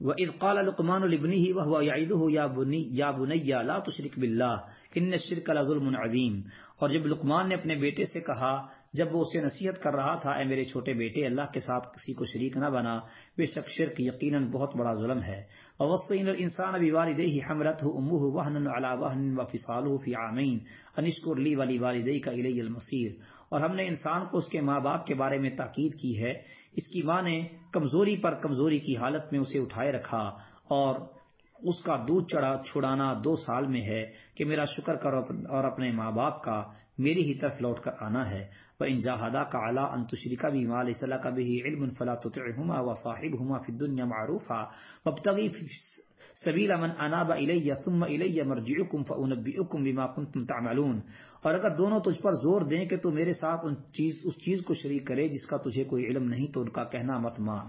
وَإِذْ قَالَ لُقْمَانُ لِابْنِهِ وَهُوَ يَعِظُهُ يَا بُنَيَّ لَا تُشْرِكْ بِاللَّهِ إِنَّ الشِّرْكَ لَظُلْمٌ عَظِيمٌ، اور جب لقمان نے اپنے بیٹے سے کہا جب وہ اسے نصیحت کر رہا تھا، اے میرے چھوٹے بیٹے، اللہ کے ساتھ کسی کو شریک نہ بنا، بے شک شرک یقیناً بہت بڑا ظلم ہے۔ وَوَصَّيْنَا الْإِنسَانَ بِوَالِدَيْهِ حَمْلَتْهُ أُمُّهُ وَهْنًا عَلَى وَهْنٍ وَفِصَالُهُ فِي عَامَيْنِ أَنِ اشْكُرْ لِي وَلِوَالِدَيْكَ إِلَيَّ الْمَصِيرُ، اور ہم نے انسان کو اس کے ماں باپ کے بارے میں تاکید کی ہے، اس کی ماں نے کمزوری پر کمزوری کی حالت میں اسے اٹھائے رکھا، اور اس کا دودھ چھڑانا 2 سال میں ہے کہ میرا شکر کرو اور اپنے ماں باپ کا میری ہی طرف لوٹ کر آنا ہے۔ وَإِن جَاهَدَاكَ عَلَىٰ أَن تُشْرِكَ بِي مَا لَيْسَ لَكَ بِهِ عِلْمٌ فَلَا تُطِعْهُمَا وَصَاحِبْهُمَا فِي الدُّنْيَا مَعْرُوفًا وَابْتَغِ سَبِيلَ مَنْ أَنَابَ إِلَيَّ ثُمَّ إِلَيَّ مَرْجِعُكُمْ فَأُنَبِّئُكُم بِمَا كُنتُمْ تَعْمَلُونَ، اور اگر دونوں تجھ پر زور دیں کہ تو میرے ساتھ اس چیز کو شریک کرے جس کا تجھے کوئی علم نہیں تو ان کا کہنا مت مان،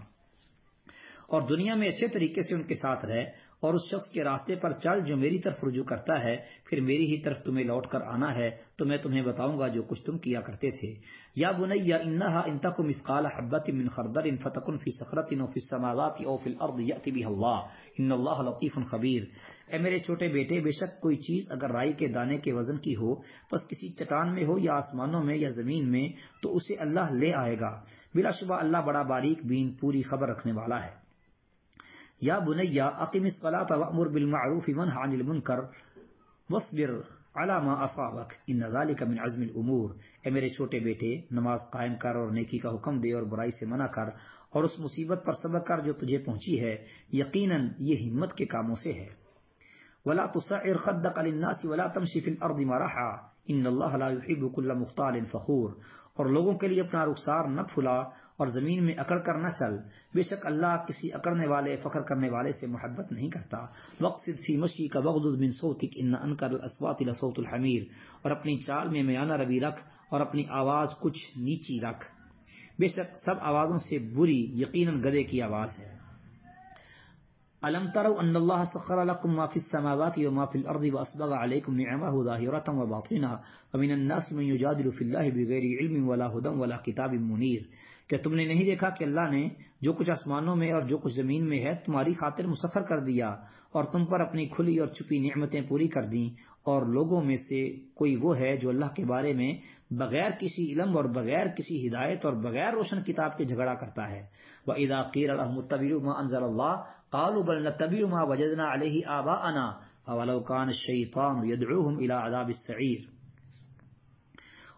اور دنیا میں اچھے طریقے سے ان کے ساتھ رہ، اور اس شخص کے راستے پر چل جو میری طرف رجوع کرتا ہے، پھر میری ہی طرف تمہیں لوٹ کر آنا ہے تو میں تمہیں بتاؤں گا جو کچھ تم کیا کرتے تھے۔ یا بنی انہا ان تک مثقال حبۃ من خردل فتکن فی صخرۃ او فی السماوات او فی الارض یأتی بها اللہ ان اللہ لطیف خبیر، اے میرے چھوٹے بیٹے، بے شک کوئی چیز اگر رائی کے دانے کے وزن کی ہو، پس کسی چٹان میں ہو یا آسمانوں میں یا زمین میں، تو اسے اللہ لے آئے گا، بلا شبہ اللہ بڑا باریک بین پوری خبر رکھنے والا ہے۔ یا بنی اقم الصلاۃ وامر بالمعروف وانہ عن المنکر واصبر علی ما اصابک ان ذلک من عزم الامور، اے میرے چھوٹے بیٹے، نماز قائم کر اور نیکی کا حکم دے اور برائی سے منع کر، اور اس مصیبت پر صبر کر جو تجھے پہنچی ہے، یقیناً یہ ہمت کے کاموں سے ہے۔ ولا تصعر خدك للناس ولا تمشي في الارض مرحا ان اللہ لا يحب كل مختال فخور، اور لوگوں کے لیے اپنا رخسار نہ پھلا اور زمین میں اکڑ کر نہ چل، بے شک اللہ کسی اکڑنے والے فخر کرنے والے سے محبت نہیں کرتا۔ واقصد فی مشیک واغضض من صوتک ان انکر الاصوات لصوت الحمیر، اور اپنی چال میں میانہ روی رکھ اور اپنی آواز کچھ نیچی رکھ، بے شک سب آوازوں سے بری یقیناً گدھے کی آواز ہے۔ ألم تروا أن الله سخر لكم ما في السماوات وما في الأرض وأسبغ عليكم نعمه ظاهرة وباطنة ومن الناس من يجادل في الله بغير علم ولا هدى ولا كتاب منير، کہ تم نے نہیں دیکھا کہ اللہ نے جو کچھ آسمانوں میں اور جو کچھ زمین میں ہے تمہاری خاطر مسخر کر دیا اور تم پر اپنی کھلی اور چھپی نعمتیں پوری کر دیں، اور لوگوں میں سے کوئی وہ ہے جو اللہ کے بارے میں بغیر کسی علم اور بغیر کسی ہدایت اور بغیر روشن کتاب کے جھگڑا کرتا ہے۔ وَإِذَا قِيلَ لَهُمُ اتَّبِعُوا مَا أَنزَلَ اللَّهُ قَالُوا بَلْ نَتَّبِعُ مَا وَجَدْنَا عَلَيْهِ آبَاءَنَا أَوَلَوْ كَانَ الشَّيْطَانُ يَدْعُوهُمْ إِلَىٰ عَذَابِ السَّعِيرِ۔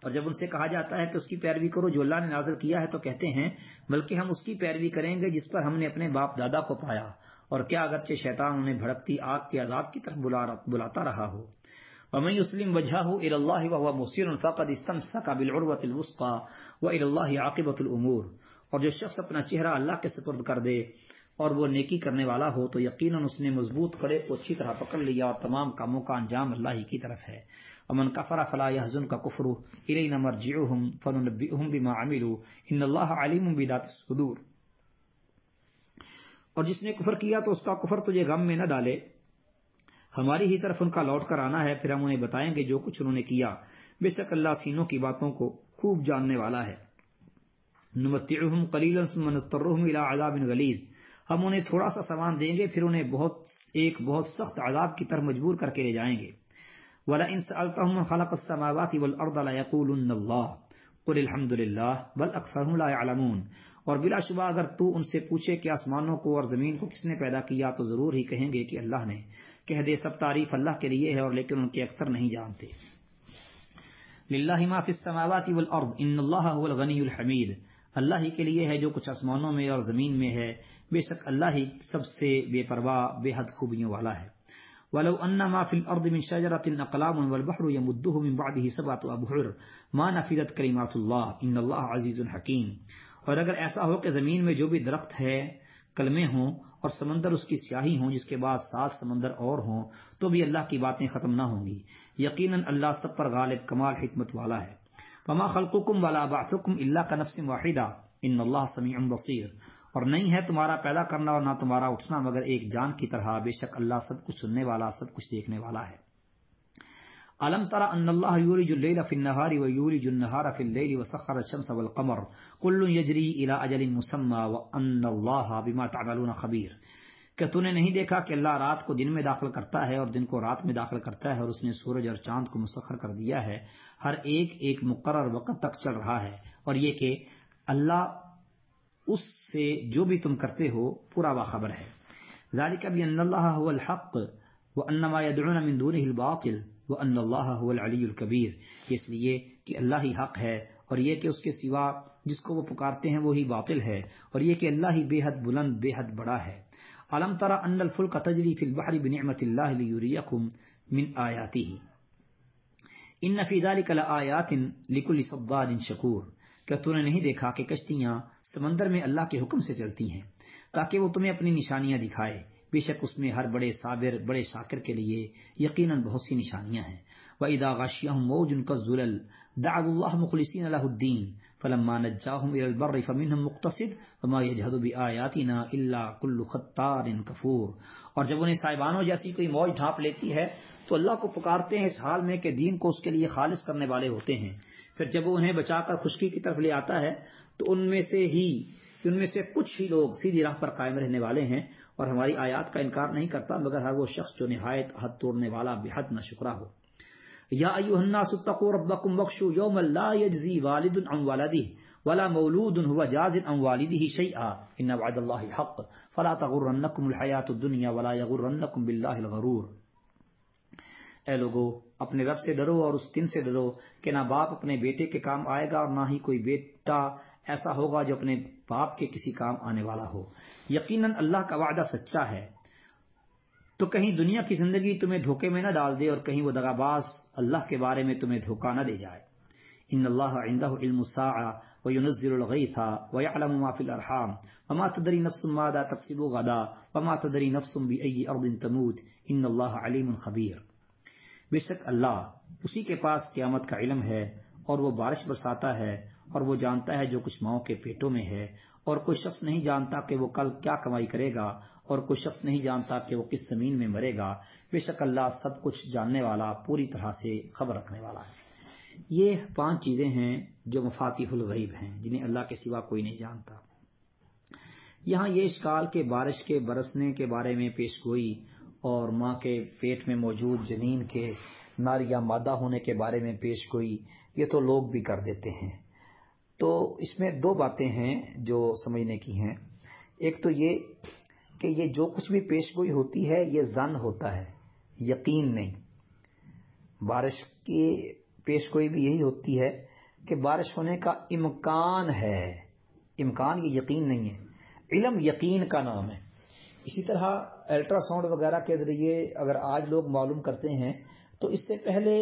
اور جب ان سے کہا جاتا ہے کہ اس کی پیروی کرو جو اللہ نے نازل کیا ہے، تو کہتے ہیں بلکہ ہم اس کی پیروی کریں گے جس پر ہم نے اپنے باپ دادا کو پایا، اور کیا اگرچہ شیطان انہیں بھڑکتی آگ کے عذاب کی طرف بلاتا رہا ہو۔ وَمَن يُسْلِمْ وَجْهَهُ إِلَى اللَّهِ وَهُوَ مُحْسِنٌ فَقَدِ اسْتَمْسَكَ بِالْعُرْوَةِ الْوُثْقَىٰ وَإِلَى اللَّهِ عَاقِبَةُ الْأُمُورِ، اور جو شخص اپنا چہرہ اللہ کے سپرد کر دے اور وہ نیکی کرنے والا ہو تو یقیناً اس نے مضبوط کڑے کو اچھی طرح پکڑ لیا، اور تمام کاموں کا انجام اللہ ہی کی طرف ہے۔ ومن کفر فلا يحزنك كفره الینا مرجعهم فننبئهم بما عملوا ان اللہ علیم بذات الصدور۔ اور جس نے کفر کیا تو اس کا کفر تجھے غم میں نہ ڈالے، ہماری ہی طرف ان کا لوٹ کر آنا ہے، پھر ہم انہیں بتائیں گے جو کچھ انہوں نے کیا، بے شک اللہ سینوں کی باتوں کو خوب جاننے والا ہے۔ نمتعهم قلیلا ثم نضطرهم الى عذاب غلیظ، ہم انہیں تھوڑا سا سامان دیں گے پھر انہیں بہت سخت عذاب کی طرف مجبور کر کے لے جائیں گے۔ وَلَئِن سَأَلْتَهُم مَّن خَلَقَ السَّمَاوَاتِ وَالْأَرْضَ لَيَقُولُنَّ اللَّهُ قُلِ الْحَمْدُ لِلَّهِ بَلْ أَكْثَرُهُمْ لَا يَعْلَمُونَ، اور بلا شبہ اگر تو ان سے پوچھے کہ آسمانوں کو اور زمین کو کس نے پیدا کیا تو ضرور ہی کہیں گے کہ اللہ نے۔ کہہ دے سب تعریف اللہ کے لیے ہے اور لیکن ان کے اکثر نہیں جانتے۔ لِلَّهِ مَا فِي السَّمَاوَاتِ وَالْأَرْضِ إِنَّ اللَّهَ هُوَ الْغَنِيُّ الْحَمِيدُ، اللہ ہی کے لیے ہے جو کچھ آسمانوں میں اور زمین میں ہے، بے شک اللہ ہی سب سے بے پرواہ بے حد خوبیوں والا ہے۔ وَلَوْ أَنَّ مَا فِي الْأَرْضِ مِن شَجَرَةٍ أَقْلَامٌ وَالْبَحْرُ يَمُدُّهُ مِن بَعْدِهِ سَبْعَةُ أَبْحُرٍ مَا نَفِدَتْ كَلِمَاتُ اللَّهِ إِنَّ اللَّهَ عَزِيزٌ حَكِيمٌ، اور اگر ایسا ہو کہ زمین میں جو بھی درخت ہے کلمے ہوں اور سمندر اس کی سیاہی ہوں جس کے بعد 7 سمندر اور ہوں تو بھی اللہ کی باتیں ختم نہ ہوں گی، یقیناً اللہ سب پر غالب کمال حکمت والا ہے۔ وَمَا خَلْقُكُمْ وَلَا بَعْثُكُمْ إِلَّا كَنَفْسٍ وَاحِدَةٍ إِنَّ اللَّهَ سَمِيعٌ بَصِيرٌ، اور نہیں ہے تمہارا پیدا کرنا اور نہ تمہارا اٹھنا مگر ایک جان کی طرح، بے شک اللہ سب کچھ سننے والا سب کچھ دیکھنے والا ہے۔ أَلَمْ تَرَ أَنَّ اللَّهَ يُولِجُ اللَّيْلَ فِي النَّهَارِ وَيُولِجُ النَّهَارَ فِي اللَّيْلِ وَسَخَّرَ الشَّمْسَ وَالْقَمَرَ كُلٌّ يَجْرِي إِلَىٰ أَجَلٍ مُّسَمًّى وَأَنَّ اللَّهَ بِمَا تَعْمَلُونَ خَبِيرٌ، کہ تو نے نہیں دیکھا کہ اللہ رات کو دن میں داخل کرتا ہے اور دن کو رات میں داخل کرتا ہے، اور اس نے سورج اور چاند کو مسخر کر دیا ہے، ہر ایک مقرر وقت تک چل رہا ہے، اور یہ کہ اللہ اس سے جو بھی تم کرتے ہو پورا باخبر ہے۔ ذَلِكَ بِأَنَّ اللَّهَ هُوَ الْحَقُّ وَأَنَّ مَا يَدْعُونَ مِن دُونِهِ الْبَاطِلُ وَأَنَّ اللَّهَ هُوَ الْعَلِيُّ الْكَبِيرُ، اس لیے کہ اللہ ہی حق ہے اور یہ کہ اس کے سوا جس کو وہ پکارتے ہیں وہی باطل ہے، اور یہ کہ اللہ ہی بے حد بلند بے حد بڑا ہے۔ أَلَمْ تَرَ أَنَّ الْفُلْكَ تَجْرِي فِي الْبَحْرِ بِنِعْمَةِ اللَّهِ لِيُرِيَكُم مِّنْ آيَاتِهِ إِنَّ فِي ذَلِكَ لَآيَاتٍ لِكُلِّ صَبَّارٍ شَكُورٍ، کہ تو نے نہیں دیکھا کہ کشتیاں سمندر میں اللہ کے حکم سے چلتی ہیں تاکہ وہ تمہیں اپنی نشانیاں دکھائے، بے شک اس میں ہر بڑے صابر بڑے شاکر کے لیے یقیناً بہت سی نشانیاں ہیں۔ وَإِذَا غَشِيَهُم مَّوْجٌ كَالظُّلَلِ دَعَوُا اللَّهَ مُخْلِصِينَ لَهُ الدِّينَ فَلَمَّا نَجَّاهُمْ إِلَى الْبَرِّ فَمِنْهُم مُّقْتَصِدٌ وَمَا يَجْحَدُ بِآيَاتِنَا إِلَّا كُلُّ خَتَّارٍ كَفُورٍ، اور جب انہیں سائبانوں جیسی کوئی موج ڈھانپ لیتی ہے تو اللہ کو پکارتے ہیں اس حال میں کہ دین کو اس کے لیے خالص کرنے والے ہوتے ہیں، پھر جب وہ انہیں بچا کر خشکی کی طرف لے آتا ہے تو ان میں سے کچھ ہی لوگ سیدھی راہ پر قائم رہنے والے ہیں، اور ہماری آیات کا انکار نہیں کرتا مگر ہر وہ شخص جو نہایت حد توڑنے والا بے حد ناشکرا ہو۔ یا ایھا الناس اتقوا ربکم واخشوا یوما لا یجزی والد عن ولدہ ولا مولود هو جاز عن والدہ شیئا ان وعد اللہ حق فلا تغرنکم الحیاۃ الدنیا ولا یغرنکم باللہ الغرور۔ اے لوگو، اپنے رب سے ڈرو اور اس دن سے ڈرو کہ نہ باپ اپنے بیٹے کے کام آئے گا اور نہ ہی کوئی بیٹا ایسا ہوگا جو اپنے باپ کے کسی کام آنے والا ہو، یقیناً اللہ کا وعدہ سچا ہے۔ تو کہیں دنیا کی زندگی تمہیں دھوکے میں نہ ڈال دے اور کہیں وہ دغاباز اللہ کے بارے میں تمہیں دھوکہ نہ دے جائے۔ ان اللہ عنده علم الساعة وينزل الغيث ويعلم ما في الارحام وما تدري نفس ماذا تكسب غدا وما تدري نفس بأي ارض تموت ان اللہ علیم خبیر، بے شک اللہ اسی کے پاس قیامت کا علم ہے اور وہ بارش برساتا ہے اور وہ جانتا ہے جو کچھ ماؤں کے پیٹوں میں ہے، اور کوئی شخص نہیں جانتا کہ وہ کل کیا کمائی کرے گا اور کوئی شخص نہیں جانتا کہ وہ کس زمین میں مرے گا، بے شک اللہ سب کچھ جاننے والا پوری طرح سے خبر رکھنے والا ہے۔ یہ 5 چیزیں ہیں جو مفاتیح الغیب ہیں، جنہیں اللہ کے سوا کوئی نہیں جانتا۔ یہاں یہ اشکال کہ بارش کے برسنے کے بارے میں پیش گوئی اور ماں کے پیٹ میں موجود جنین کے نر یا مادہ ہونے کے بارے میں پیش گوئی، یہ تو لوگ بھی کر دیتے ہیں۔ تو اس میں 2 باتیں ہیں جو سمجھنے کی ہیں۔ ایک تو یہ کہ یہ جو کچھ بھی پیش گوئی ہوتی ہے یہ ظن ہوتا ہے، یقین نہیں۔ بارش کی پیش گوئی بھی یہی ہوتی ہے کہ بارش ہونے کا امکان ہے، امکان یہ یقین نہیں ہے۔ علم یقین کا نام ہے۔ اسی طرح الٹرا ساؤنڈ وغیرہ کے ذریعے اگر آج لوگ معلوم کرتے ہیں تو اس سے پہلے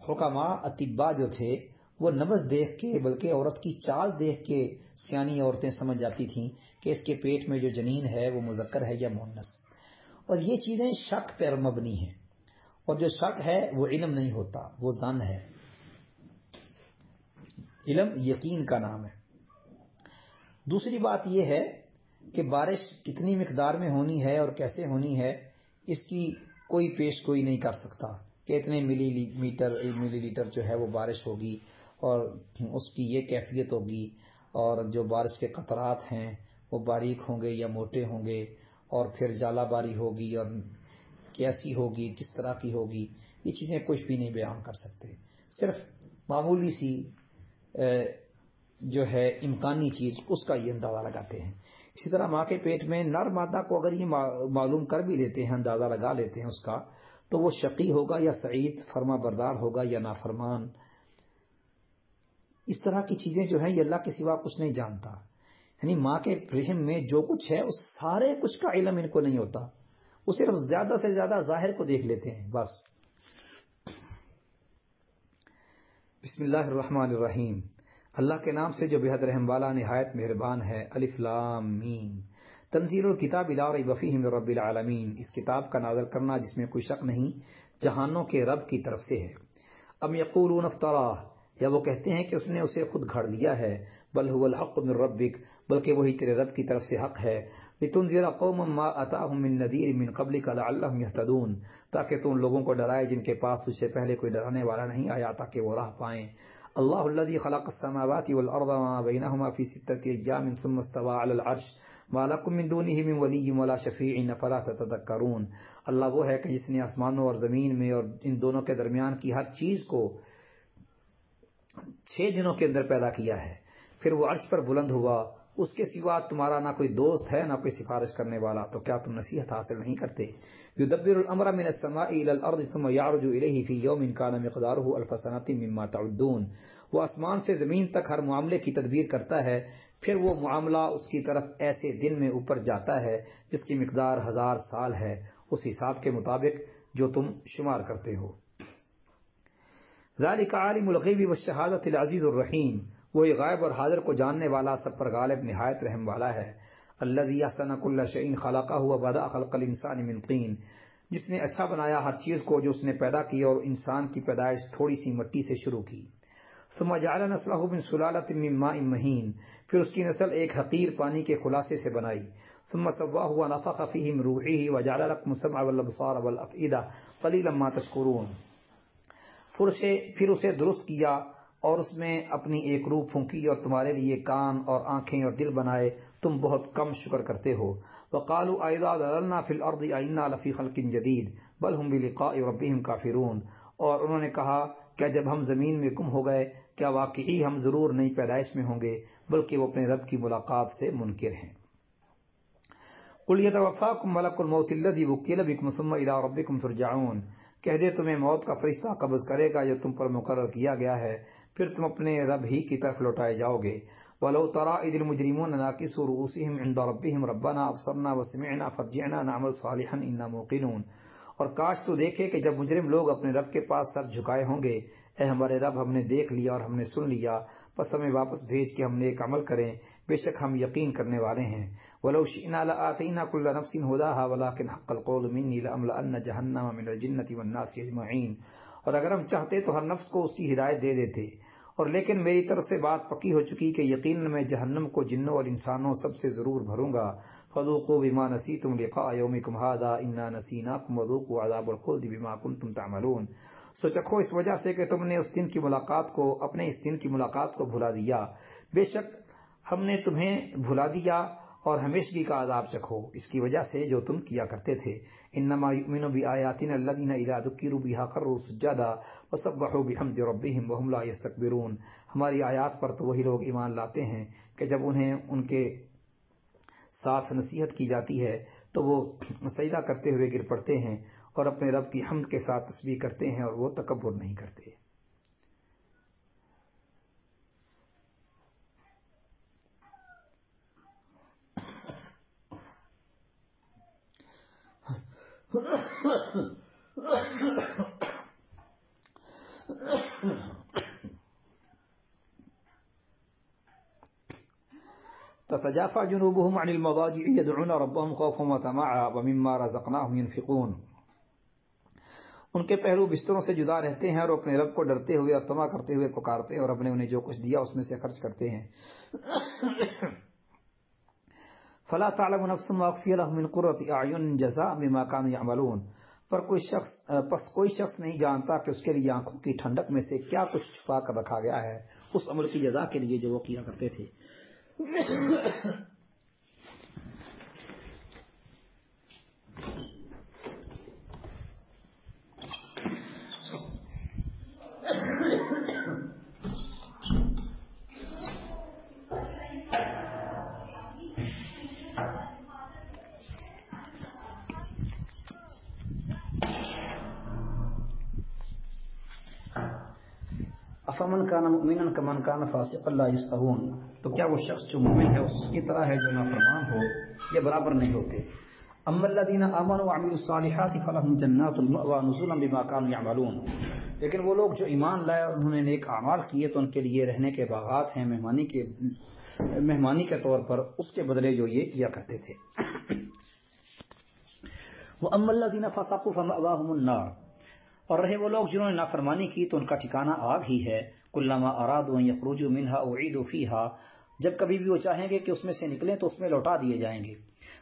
حکماء اطباء جو تھے وہ نبض دیکھ کے بلکہ عورت کی چال دیکھ کے سیانی عورتیں سمجھ جاتی تھیں کہ اس کے پیٹ میں جو جنین ہے وہ مذکر ہے یا مؤنث۔ اور یہ چیزیں شک پر مبنی ہیں، اور جو شک ہے وہ علم نہیں ہوتا، وہ ظن ہے۔ علم یقین کا نام ہے۔ دوسری بات یہ ہے کہ بارش کتنی مقدار میں ہونی ہے اور کیسے ہونی ہے اس کی کوئی پیش گوئی نہیں کر سکتا کہ اتنے ملی لیٹر جو ہے وہ بارش ہوگی اور اس کی یہ کیفیت ہوگی، اور جو بارش کے قطرات ہیں وہ باریک ہوں گے یا موٹے ہوں گے، اور پھر ژالہ باری ہوگی اور کیسی ہوگی، کس طرح کی ہوگی، یہ چیزیں کچھ بھی نہیں بیان کر سکتے۔ صرف معمولی سی جو ہے امکانی چیز اس کا یہ اندازہ لگاتے ہیں۔ اسی طرح ماں کے پیٹ میں نر مادہ کو اگر یہ معلوم کر بھی لیتے ہیں، اندازہ لگا لیتے ہیں اس کا، تو وہ شقی ہوگا یا سعید، فرما بردار ہوگا یا نافرمان۔ اس طرح کی چیزیں جو ہیں یہ اللہ کے سوا کچھ نہیں جانتا۔ یعنی ماں کے رحم میں جو کچھ ہے اس سارے کچھ کا علم ان کو نہیں ہوتا، وہ صرف زیادہ سے زیادہ ظاہر کو دیکھ لیتے ہیں بس۔ بسم اللہ الرحمن الرحیم، اللہ کے نام سے جو بےحد رحم والا نہایت مہربان ہے۔ الف لام میم، تنزیل الکتاب لا ریب فیہ من رب العالمین، اس کتاب کا نازل کرنا جس میں کوئی شک نہیں جہانوں کے رب کی طرف سے ہے۔ ام یقولون افتراہ، یا وہ کہتے ہیں کہ اس نے اسے خود گھڑ لیا ہے۔ بل هو الحق من ربک، بلکہ وہی تیرے رب کی طرف سے حق ہے۔ لتنذر قوما ما اتاهم من نذیر من قبلک لعلهم يهتدون، تاکہ تو ان لوگوں کو ڈرائے جن کے پاس تجھ سے پہلے کوئی ڈرانے والا نہیں آیا تاکہ وہ راہ پائیں۔ اللہ الذي خلق السماوات والارض وما بينهما في 6 ايام ثم استوى على العرش ما لكم من دونه من ولي ولا شفيع افلا تتذكرون، اللہ وہ ہے کہ جس نے آسمانوں اور زمین میں اور ان دونوں کے درمیان کی ہر چیز کو 6 دنوں کے اندر پیدا کیا ہے، پھر وہ عرش پر بلند ہوا، اس کے سوا تمہارا نہ کوئی دوست ہے نہ کوئی سفارش کرنے والا، تو کیا تم نصیحت حاصل نہیں کرتے؟ یدبر الامر من السماء الى الارض ثم يعرج الیہ فی یوم کان مقدارہ الف سنۃ مما تعدون، وہ آسمان سے زمین تک ہر معاملے کی تدبیر کرتا ہے، پھر وہ معاملہ اس کی طرف ایسے دن میں اوپر جاتا ہے جس کی مقدار 1000 سال ہے، اس حساب کے مطابق جو تم شمار کرتے ہو۔ ذالک عالم الغیب والشہادۃ العزیز الرحیم، وہی غائب اور حاضر کو جاننے والا، سب پر غالب، نہایت رحم والا ہے۔ الذی احسن کل شیء خلقہ وبدأ خلق الانسان من طین، جس نے اچھا بنایا ہر چیز کو جو اس نے پیدا کی اور انسان کی پیدائش تھوڑی سی مٹی سے شروع کی۔ ثم جعل نسلہ من سلالۃ من ماء مہین، پھر اس کی نسل ایک حقیر پانی کے خلاصے سے بنائی۔ ثم سواہ ونفخ فیہ من روحہ وجعل لکم السمع والابصار والافئدہ قلیلا ما تشکرون، پھر اسے درست کیا اور اس میں اپنی ایک روح پھونکی اور تمہارے لیے کان اور آنکھیں اور دل بنائے، تم بہت کم شکر کرتے ہو۔ وقالوا اذا ضللنا فی الارض ائنا لفی خلق جدید بل هم بلقاء ربهم کافرون، اور انہوں نے کہا کیا جب ہم زمین میں گم ہو گئے کیا واقعی ہم ضرور نئی پیدائش میں ہوں گے، بلکہ وہ اپنے رب کی ملاقات سے منکر ہیں۔ قل یتوفاکم ملک الموت الذی وکل بکم ثم الی ربکم ترجعون، کہہ دے تمہیں موت کا فرشتہ قبض کرے گا جو تم پر مقرر کیا گیا ہے، پھر تم اپنے رب ہی کی طرف لوٹائے جاؤ گے۔ وَلَوْ تَرَىٰ إِذِ الْمُجْرِمُونَ نَاكِسُو رُءُوسِهِمْ عِندَ رَبِّهِمْ رَبَّنَا أَبْصَرْنَا وَسَمِعْنَا فَارْجِعْنَا نَعْمَلْ صَالِحًا إِنَّا مُوقِنُونَ، اور کاش تو دیکھے کہ جب مجرم لوگ اپنے رب کے پاس سر جھکائے ہوں گے، اے ہمارے رب ہم نے دیکھ لیا اور ہم نے سن لیا، پس ہمیں واپس بھیج کہ ہم نیک عمل کریں، بے شک ہم یقین کرنے والے ہیں۔ وَلَوْ شِئْنَا لَآتَيْنَا كُلَّ نَفْسٍ هُدَاهَا وَلَٰكِنْ حَقَّ الْقَوْلُ مِنِّي لَأَمْلَأَنَّ جَهَنَّمَ مِنَ الْجِنَّةِ وَالنَّاسِ أَجْمَعِينَ، اور اگر ہم چاہتے تو ہر نفس کو اس کی ہدایت دے دیتے، اور لیکن میری طرف سے بات پکی ہو چکی کہ یقیناً میں جہنم کو جنوں اور انسانوں سب سے ضرور بھروں گا۔ فذوقوا بما نسیتم لقاء یومکم ھذا انا نسیناکم وذوقوا عذاب الخلد بما کنتم تعملون، سو چکھو اس وجہ سے کہ تم نے اس دن کی ملاقات کو اپنے اس دن کی ملاقات کو بھلا دیا، بے شک ہم نے تمہیں بھلا دیا، اور ہمیشگی کا عذاب چکھو اس کی وجہ سے جو تم کیا کرتے تھے۔ انما یؤمن بآیاتنا الذین اذا ذکروا بها خروا سجدا وسبحوا بحمد ربهم وهم لا یستکبرون، ہماری آیات پر تو وہی لوگ ایمان لاتے ہیں کہ جب انہیں ان کے ساتھ نصیحت کی جاتی ہے تو وہ سجدہ کرتے ہوئے گر پڑتے ہیں اور اپنے رب کی حمد کے ساتھ تسبیح کرتے ہیں اور وہ تکبر نہیں کرتے۔ تتجافى جنوبهم عن المضاجع يدعون ربهم خوفا وطمعا ومما رزقناهم ينفقون، ان کے پہلو بستروں سے جدا رہتے ہیں اور اپنے رب کو ڈرتے ہوئے اور طمع کرتے ہوئے پکارتے ہیں اور اپنے انہیں جو کچھ دیا اس میں سے خرچ کرتے ہیں۔ فلا تعلم نفس ما اخفي لهم من قرة اعين جزاء بما كانوا يعملون، پر کوئی شخص نہیں جانتا کہ اس کے لیے آنکھوں کی ٹھنڈک میں سے کیا کچھ چھپا کر رکھا گیا ہے اس عمل کی جزا کے لیے جو وہ کیا کرتے تھے۔ افمن کان مؤمنا کمن کان فاسقا لا یستوون، تو کیا وہ شخص جو مومن ہے اس کی طرح ہے جو نافرمان ہو، یہ برابر نہیں ہوتے۔ اما الذین آمنوا وعملوا الصالحات فلهم جنات المأوى نزلا بما كانوا يعملون، لیکن وہ لوگ جو ایمان لائے اور انہوں نے نیک اعمال کیے تو ان کے لیے رہنے کے باغات ہیں مہمانی کے طور پر اس کے بدلے جو یہ کیا کرتے تھے۔ وَأَمَّا الَّذِينَ فَسَقُوا فَمَأْوَاهُمُ النَّارُ، اور رہے وہ لوگ جنہوں نے نافرمانی کی تو ان کا ٹھکانہ آگ ہی ہے۔ کلما ارادوا ان یخرجوا منها اعیدوا فیها، جب کبھی بھی وہ چاہیں گے کہ اس میں سے نکلیں تو اس میں لوٹا دیے جائیں گے۔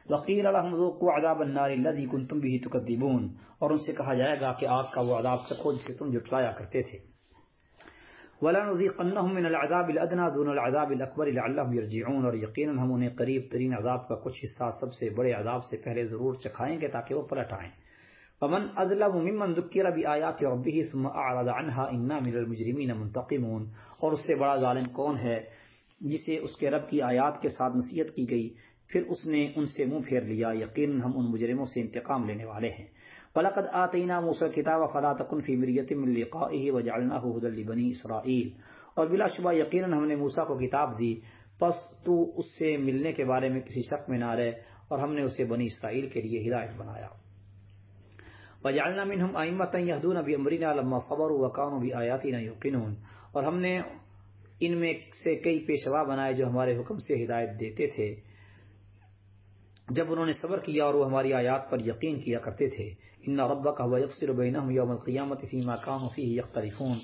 وقیل لهم ذوقوا عذاب النار الذی کنتم به تکذبون، اور ان سے کہا جائے گا کہ آگ کا وہ عذاب چکھو جسے تم جھٹلایا کرتے تھے۔ وَلَنُذِيقَنَّهُم مِّنَ الْعَذَابِ الْأَدْنَىٰ دُونَ الْعَذَابِ الْأَكْبَرِ لَعَلَّهُمْ يَرْجِعُونَ، اور یقیناً ہم انہیں قریب ترین عذاب کا کچھ حصہ سب سے بڑے عذاب سے پہلے ضرور چکھائیں گے تاکہ وہ پلٹ آئیں۔ وَمَنْ أَظْلَمُ مِمَّنْ ذُكِّرَ بِآيَاتِ رَبِّهِ ثُمَّ أَعْرَضَ عَنْهَا إِنَّا مِنَ الْمُجْرِمِينَ مُنْتَقِمُونَ، اور اس سے بڑا ظالم کون ہے جسے اس کے رب کی آیات کے ساتھ نصیحت کی گئی پھر اس نے ان سے منہ پھیر لیا، یقیناً ہم ان مجرموں سے انتقام لینے والے ہیں۔ وَلَقَدْ آتَيْنَا مُوسَى الْكِتَابَ فَلَا تَكُنْ فِي مِرْيَةٍ مِّن لِقَائِهِ وَجَعَلْنَاهُ هُدًى لِبَنِي إِسْرَائِيلَ، اور بلا شبہ یقیناً ہم نے موسیٰ کو کتاب دی، پس تو اس سے ملنے کے بارے میں کسی شک میں نہ رہ، اور ہم نے اسے بنی اسرائیل کے لیے ہدایت بنایا۔ وَجَعَلْنَا مِنْهُمْ أَئِمَّةً يَهْدُونَ بِأَمْرِنَا لَمَّا صَبَرُوا وَكَانُوا بِآيَاتِنَا يُوقِنُونَ، اور ہم نے ان میں سے کئی پیشوا بنائے جو ہمارے حکم سے ہدایت دیتے تھے جب انہوں نے صبر کیا اور وہ ہماری آیات پر یقین کیا کرتے تھے۔ إِنَّ رَبَّكَ هُوَ يَفْصِلُ بَيْنَهُمْ يَوْمَ الْقِيَامَةِ فِيمَا كَانُوا فِيهِ يَخْتَلِفُونَ،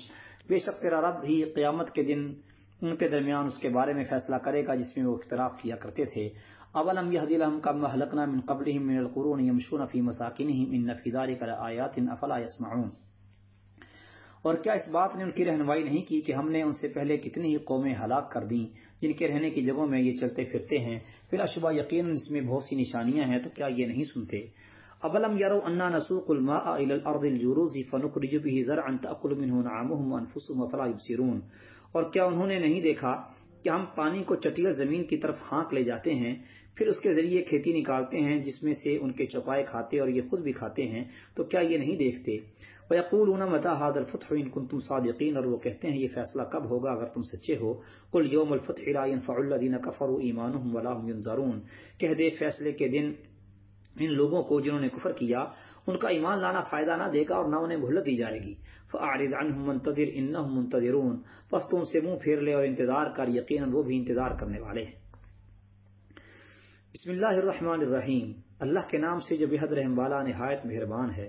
بے شک تیرا رب ہی قیامت کے دن ان کے درمیان اس کے بارے میں فیصلہ کرے گا جس میں وہ اختلاف کیا کرتے تھے۔ اولم یہدی لهم کما اہلکنا من قبلهم من القرون یمشون فی مساکنہم ان فی ذلک لآیات افلا یسمعون، اور کیا اس بات نے ان کی رہنمائی نہیں کی کہ ہم نے ان سے پہلے کتنی ہی قومیں ہلاک کر دیں جن کے رہنے کی جگہوں میں یہ چلتے پھرتے ہیں، پھر اشبہ یقیناً اس میں بہت سی نشانیاں ہیں، تو کیا یہ نہیں سنتے؟ اولم یروا انا نسوق الماء الى الارض الجروز فنخرج به زرعا تاكل منه انعامهم وانفسهم افلا يبصرون، اور کیا انہوں نے نہیں دیکھا کہ ہم پانی کو چٹیل زمین کی طرف ہانک لے جاتے ہیں، پھر اس کے ذریعے کھیتی نکالتے ہیں جس میں سے ان کے چوپائے کھاتے اور یہ خود بھی کھاتے ہیں، تو کیا یہ نہیں دیکھتے؟ وَيَقُولُونَ مَتَىٰ هَٰذَا الْفَتْحُ إِن كُنتُمْ صَادِقِينَ، اور وہ کہتے ہیں یہ فیصلہ کب ہوگا اگر تم سچے ہو۔ قُلْ يَوْمُ الْفَتْحِ لَا يَنفَعُ الَّذِينَ كَفَرُوا إِيمَانُهُمْ وَلَا هُمْ يُنذَرُونَ، کہہ دے فیصلے کے دن ان لوگوں کو جنہوں نے کفر کیا ان کا ایمان لانا فائدہ نہ دے گا اور نہ انہیں مہلت دی جائے گی۔ فَأَعْرِضْ عَنْهُمْ وَانتَظِرْ إِنَّهُمْ مُنتَظِرُونَ، پس تو ان سے منہ پھیر لے اور انتظار کر، یقیناً وہ بھی انتظار کرنے والے ہیں۔ بسم اللہ الرحمن الرحیم، اللہ کے نام سے جو بے حد رحم والا نہایت مہربان ہے۔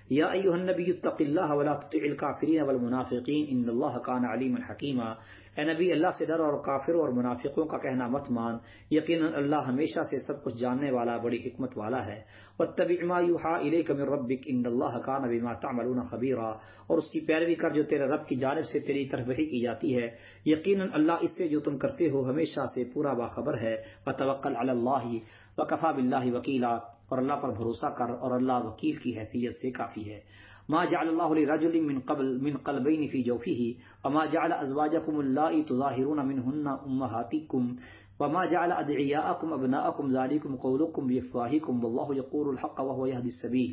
یا ایھا النبی اتق اللہ ولا تطع الکافرین والمنافقین ان اللہ کان علیما حکیما، اے نبی اللہ سے ڈر اور کافروں اور منافقوں کا کہنا مت مان، یقیناً اللہ ہمیشہ سے سب کچھ جاننے والا بڑی حکمت والا ہے۔ واتبع ما یوحی الیک من ربک ان اللہ کان بما تعملون خبیرا، اور اس کی پیروی کر جو تیرے رب کی جانب سے تیری طرف وحی کی جاتی ہے، یقیناً اللہ اس سے جو تم کرتے ہو ہمیشہ سے پورا باخبر ہے۔ وتوکل علی اللہ وکفی باللہ وکیلا، اور اللہ پر بھروسہ کر اور اللہ وکیل کی حیثیت سے کافی ہے۔ ما جعل اللہ لرجل من قلبین فی جوفہ وما جعل ازواجکم اللائی تظاہرون منہن امہاتکم وما جعل ادعیاءکم ابناءکم ذالکم قولکم بافواہکم واللہ یقول الحق وہو یہدی السبیل۔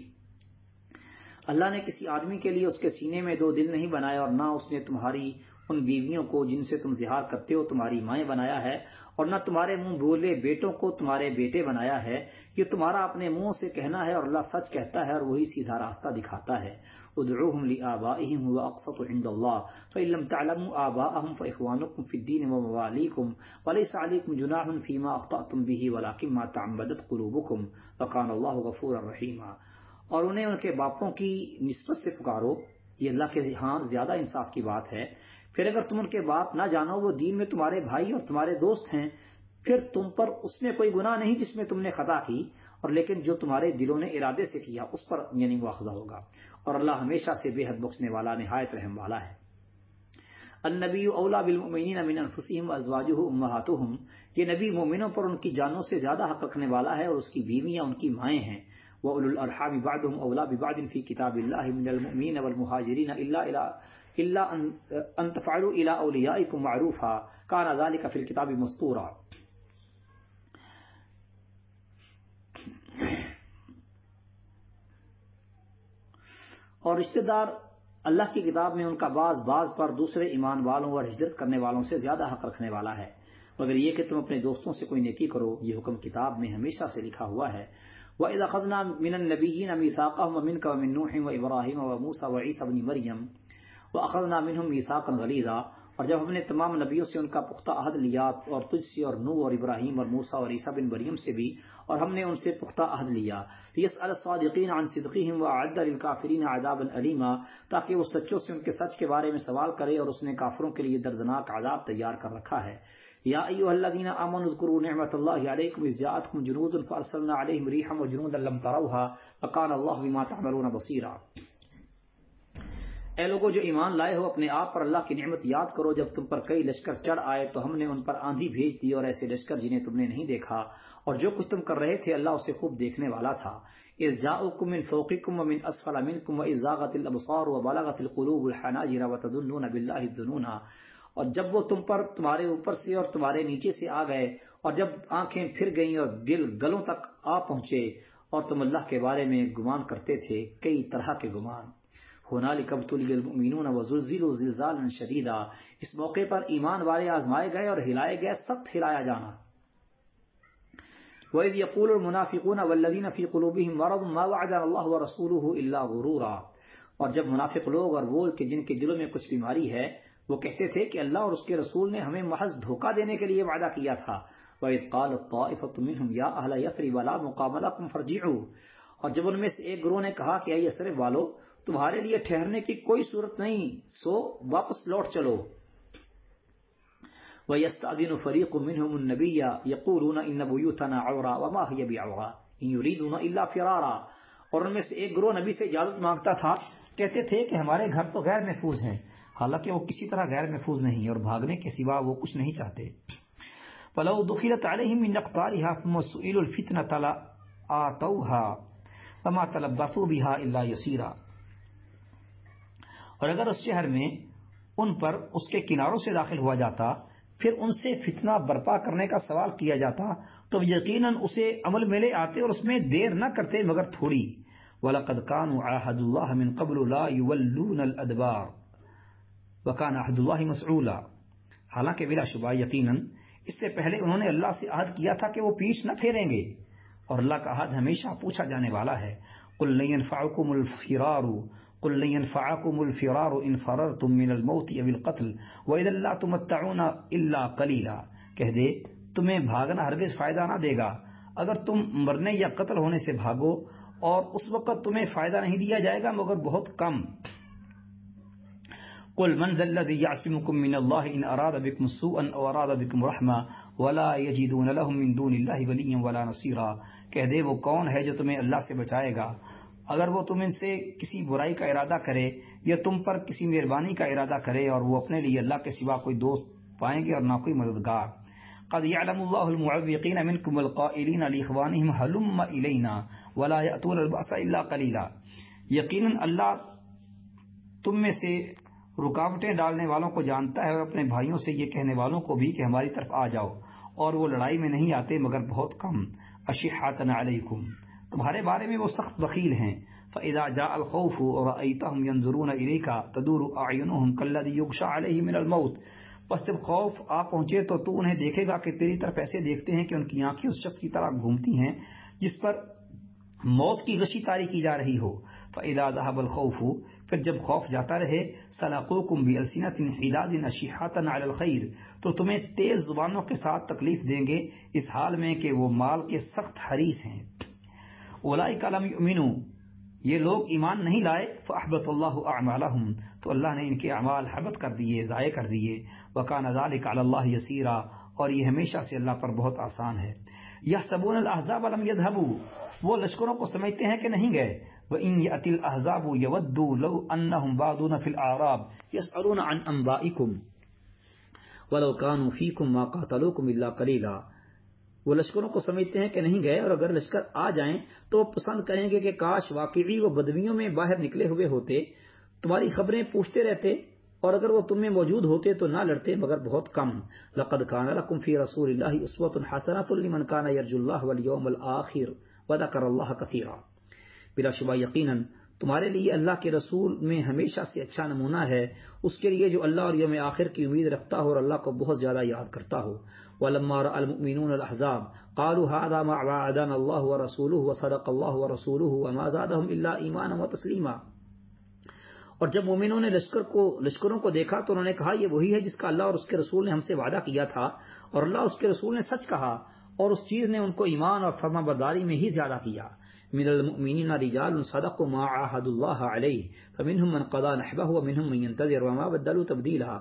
اللہ نے کسی آدمی کے لیے اس کے سینے میں دو دل نہیں بنایا، اور نہ اس نے تمہاری ان بیویوں کو جن سے تم زہار کرتے ہو تمہاری مائیں بنایا ہے، اور نہ تمہارے منہ بولے بیٹوں کو تمہارے بیٹے بنایا ہے۔ یہ تمہارا اپنے منہ سے کہنا ہے، اور اللہ سچ کہتا ہے اور وہی سیدھا راستہ دکھاتا ہے۔ ادعوہم لآبائہم هو اقسط عند اللہ فإن لم تعلموا آباءہم فإخوانکم فی الدین وموالیکم وليس علیکم جناح فیما اخطأتم به ولکن ما تعمدت قلوبکم وکان اللہ غفورا رحیما۔ اور انہیں ان کے باپوں کی نسبت سے پکارو، یہ اللہ کے ہاں زیادہ انصاف کی بات ہے۔ پھر اگر تم ان کے باپ نہ جانو، وہ دین میں تمہارے بھائی اور تمہارے دوست ہیں، پھر تم پر اس میں کوئی گناہ نہیں جس میں تم نے خطا کی، اور لیکن جو تمہارے دلوں نے ارادے سے کیا اس پر یعنی مواخذہ ہوگا، اور اللہ ہمیشہ سے بے حد بخشنے والا نہایت رحم والا ہے۔ النبی اولا بالمؤمنین من انفسہم وازواجہ امہاتہم، یہ نبی مومنوں پر ان کی جانوں سے زیادہ حق رکھنے والا ہے، اور اس کی بیویاں ان کی مائیں ہیں۔ وَأُولُو الْأَرْحَامِ بَعْضُهُمْ أَوْلَىٰ بِبَعْضٍ فِي كِتَابِ اللَّهِ مِنَ الْمُؤْمِنِينَ وَالْمُهَاجِرِينَ إِلَّا أَن تَفْعَلُوا إِلَىٰ أَوْلِيَائِكُمْ مَعْرُوفًا كَانَ ذَٰلِكَ فِي الْكِتَابِ مَسْطُورًا۔ اور رشتہ دار اللہ کی کتاب میں ان کا بعض پر دوسرے ایمان والوں اور ہجرت کرنے والوں سے زیادہ حق رکھنے والا ہے، مگر یہ کہ تم اپنے دوستوں سے کوئی نیکی کرو، یہ حکم کتاب میں ہمیشہ سے لکھا ہوا ہے۔ وَإِذَا أَخَذْنَا مِنَ النَّبِيِّينَ مِيثَاقَهُمْ وَمِنْكَ وَمِن نُوحٍ وَإِبْرَاهِيمَ وَمُوسَىٰ وَعِيسَىٰ ابْنِ مَرْيَمَ وَأَخَذْنَا مِنْهُم مِيثَاقًا غَلِيظًا، اور جب ہم نے تمام نبیوں سے ان کا پختہ عہد لیا، اور تجھ سے اور نوح اور ابراہیم اور موسیٰ اور عیسیٰ بن مریم سے بھی، اور ہم نے ان سے پختہ عہد لیا، لِيَسْأَلَ الصَّادِقِينَ عَن صِدْقِهِمْ وَأَعَدَّ لِلْكَافِرِينَ عَذَابًا أَلِيمًا، تاکہ وہ سچوں سے ان کے سچ کے بارے میں سوال کرے، اور اس نے کافروں کے لیے دردناک عذاب تیار کر رکھا ہے۔ یا ایھا الذین آمنوا اذکروا نعمت اللہ علیکم اذ جاءتکم جنود فارسلنا علیہم ریحا وجنودا لم تروها وکان اللہ بما تعملون بصیرا۔ اے لوگوں جو ایمان لائے ہو، اپنے آپ پر اللہ کی نعمت یاد کرو جب تم پر کئی لشکر چڑھ آئے تو ہم نے ان پر آندھی بھیج دی، اور ایسے لشکر جنہیں تم نے نہیں دیکھا، اور جو کچھ تم کر رہے تھے اللہ اسے خوب دیکھنے والا تھا۔ اذ جاءوکم من فوقکم ومن اسفل منکم واذ زاغت الابصار وبلغت القلوب الحناجر وتظنون باللہ الظنونا، اور جب وہ تم پر تمہارے اوپر سے اور تمہارے نیچے سے آ گئے، اور جب آنکھیں پھر گئیں اور دل گلوں تک آ پہنچے، اور تم اللہ کے بارے میں گمان کرتے تھے کئی طرح کے گمان۔ ہنالک ابتلی المؤمنون وزلزلوا زلزالا شدیدا، اس موقع پر ایمان والے آزمائے گئے اور ہلائے گئے سخت ہلایا جانا۔ وَإِذْ يَقُولُ الْمُنَافِقُونَ وَالَّذِينَ فِي قُلُوبِهِم مَّرَضٌ مَّا وَعَدَنَا اللَّهُ وَرَسُولُهُ إِلَّا غُرُورًا، اور جب منافق لوگ اور وہ کہ جن کے دلوں میں کچھ بیماری ہے، وہ کہتے تھے کہ اللہ اور اس کے رسول نے ہمیں محض دھوکہ دینے کے لیے وعدہ کیا تھا۔ وَإِذْ قَالَتْ طَائِفَةٌ مِّنْهُمْ يَا أَهْلَ يَثْرِبَ لَا مُقَامَ لَكُمْ فَارْجِعُوا، اور جب ان میں سے ایک گروہ نے کہا کہ اے یثرب والو، تمہارے لیے ٹھہرنے کی کوئی صورت نہیں، سو واپس لوٹ چلو۔ وَيَسْتَأْذِنُ فَرِيقٌ مِّنْهُمُ النَّبِيَّ يَقُولُونَ إِنَّ بُيُوتَنَا عَوْرَىٰ وَمَا هِيَ بِعَوْرَىٰ إِن يُرِيدُونَ إِلَّا فِرَارًا، اور ان میں سے ایک گروہ نبی سے اجازت مانگتا تھا، کہتے تھے کہ ہمارے گھر تو غیر محفوظ ہیں، حالانکہ وہ کسی طرح غیر محفوظ نہیں، اور بھاگنے کے سوا وہ کچھ نہیں چاہتے۔ فَلَوْ دُخِلَتْ عَلَيْهِم مِّنْ أَقْطَارِهَا ثُمَّ سُئِلُوا الْفِتْنَةَ لَآتَوْهَا وَمَا تَلَبَّثُوا بِهَا إِلَّا يَسِيرًا، اور اگر اس شہر میں ان پر اس کے کناروں سے داخل ہوا جاتا، پھر ان سے فتنہ برپا کرنے کا سوال کیا جاتا، تو یقیناً اسے عمل میں لے آتے اور اس میں دیر نہ کرتے مگر تھوڑی۔ وَلَقَدْ كَانُوا عَاهَدُوا اللَّهَ مِن قَبْلُ لَا يُوَلُّونَ الْأَدْبَارَ وَكَانَ عَهْدُ اللَّهِ مَسْعُولًا، حالانکہ بلا شبہ یقیناً اس سے پہلے انہوں نے اللہ سے عہد کیا تھا کہ وہ پیچھ نہ پھیریں گے، اور اللہ کا عہد ہمیشہ پوچھا جانے والا ہے۔ قُل لَّن يَنفَعَكُمُ الْفِرَارُ قُل لَّن يَنفَعَكُمُ الْفِرَارُ إِن فَرَرْتُم مِّنَ الْمَوْتِ أَوِ الْقَتْلِ وَإِذًا لَّا تُمَتَّعُونَ إِلَّا قَلِيلًا، کہہ دے تمہیں بھاگنا ہرگز فائدہ نہ دے گا اگر تم مرنے یا قتل ہونے سے بھاگو، اور اس وقت تمہیں فائدہ نہیں دیا جائے گا مگر بہت کم. قل من ذا الذي يعصمكم من الله ان اراد بكم سوءا او اراد بكم رحمة ولا يجدون لهم من دون الله وليا ولا نصيرا. کہہ دے وہ کون ہے جو تمہیں اللہ سے بچائے گا اگر وہ تم ان سے کسی برائی کا ارادہ کرے یا تم پر کسی مہربانی کا ارادہ کرے، اور وہ اپنے لیے اللہ کے سوا کوئی دوست پائیں گے اور نہ کوئی مددگار. قد يعلم الله المعوقين منكم والقائلين لاخوانهم هلم الينا ولا ياتون الباس الا قليلا. یقیناً اللہ تم میں سے رکاوٹیں ڈالنے والوں کو جانتا ہے اور اپنے بھائیوں سے یہ کہنے والوں کو بھی کہ ہماری طرف آ جاؤ، اور وہ لڑائی میں نہیں آتے مگر بہت کم. اشحۃ علیکم، تمہارے بارے میں وہ سخت بخیل ہیں. فاذا جاء الخوف ورأيتهم ينظرون اليك تدور اعينهم كالذي يغشى عليه من الموت. بس جب خوف آ پہنچے تو تو انہیں دیکھے گا کہ تیری طرف ایسے دیکھتے ہیں کہ ان کی آنکھیں اس شخص کی طرح گھومتی ہیں جس پر موت کی غشی طاری کی جا رہی ہو. فاذا ذهب الخوف، پھر جب خوف جاتا رہے، سلقوکم بألسنة حداد اشحۃ علی الخیر، تو تمہیں تیز زبانوں کے ساتھ تکلیف دیں گے اس حال میں کہ وہ مال کے سخت حریص ہیں. اولئک لم یؤمنوا، یہ لوگ ایمان نہیں لائے. فاحبط اللہ اعمالهم، تو اللہ نے ان کے اعمال حبط کر دیے، ضائع کر دیے. وکان ذلک علی اللہ یسیرا، اور یہ ہمیشہ سے اللہ پر بہت آسان ہے. یحسبون الاحزاب لم یذهبوا، وہ لشکروں کو سمجھتے ہیں کہ نہیں گئے. وَإِنْ يَأْتِ الْأَحْزَابُ يَوَدُّوا لَوْ أَنَّهُمْ بَعْضُونَ فِي الْأَعْرَابِ يَسْأَلُونَ عَنْ أَنْبَائِكُمْ وَلَوْ كَانُوا فِيكُمْ مَا قَاتَلُوكُمْ إِلَّا قَلِيلًا. وہ لشکروں کو سمجھتے ہیں کہ نہیں گئے، اور اگر لشکر آ جائیں تو وہ پسند کریں گے کہ کاش واقعی وہ بدویوں میں باہر نکلے ہوئے ہوتے، تمہاری خبریں پوچھتے رہتے، اور اگر وہ تم میں موجود ہوتے تو نہ لڑتے مگر بہت کم. لَقَدْ كَانَ لَكُمْ فِي رَسُولِ اللَّهِ أُسْوَةٌ حَسَنَةٌ لِمَنْ كَانَ يَرْجُو اللَّهَ وَالْيَوْمَ الْآخِرَ وَذَكَرَ اللَّهَ كَثِيرًا. بلا شبہ یقیناً تمہارے لیے اللہ کے رسول میں ہمیشہ سے اچھا نمونہ ہے اس کے لیے جو اللہ اور یوم آخر کی امید رکھتا ہو اور اللہ کو بہت زیادہ یاد کرتا ہو. وَلَمَّا رَأَى الْمُؤْمِنُونَ الْأَحْزَابَ قَالُوا هَذَا مَا وَعَدَنَا اللَّهُ وَرَسُولُهُ وَصَدَقَ اللَّهُ وَرَسُولُهُ وَمَا زَادَهُمْ إِلَّا إِيمَانًا وَتَسْلِيمًا. اور جب مومنوں نے لشکروں کو دیکھا تو انہوں نے کہا یہ وہی ہے جس کا اللہ اور اس کے رسول نے ہم سے وعدہ کیا تھا، اور اللہ اس کے رسول نے سچ کہا، اور اس چیز نے ان کو ایمان اور فرما برداری میں ہی زیادہ کیا. من المؤمنین رجال صدقوا ما عاهدوا الله علیہ فمنهم من قضى نحبه ومنهم من ينتظر وما بدلوا تبدیلا.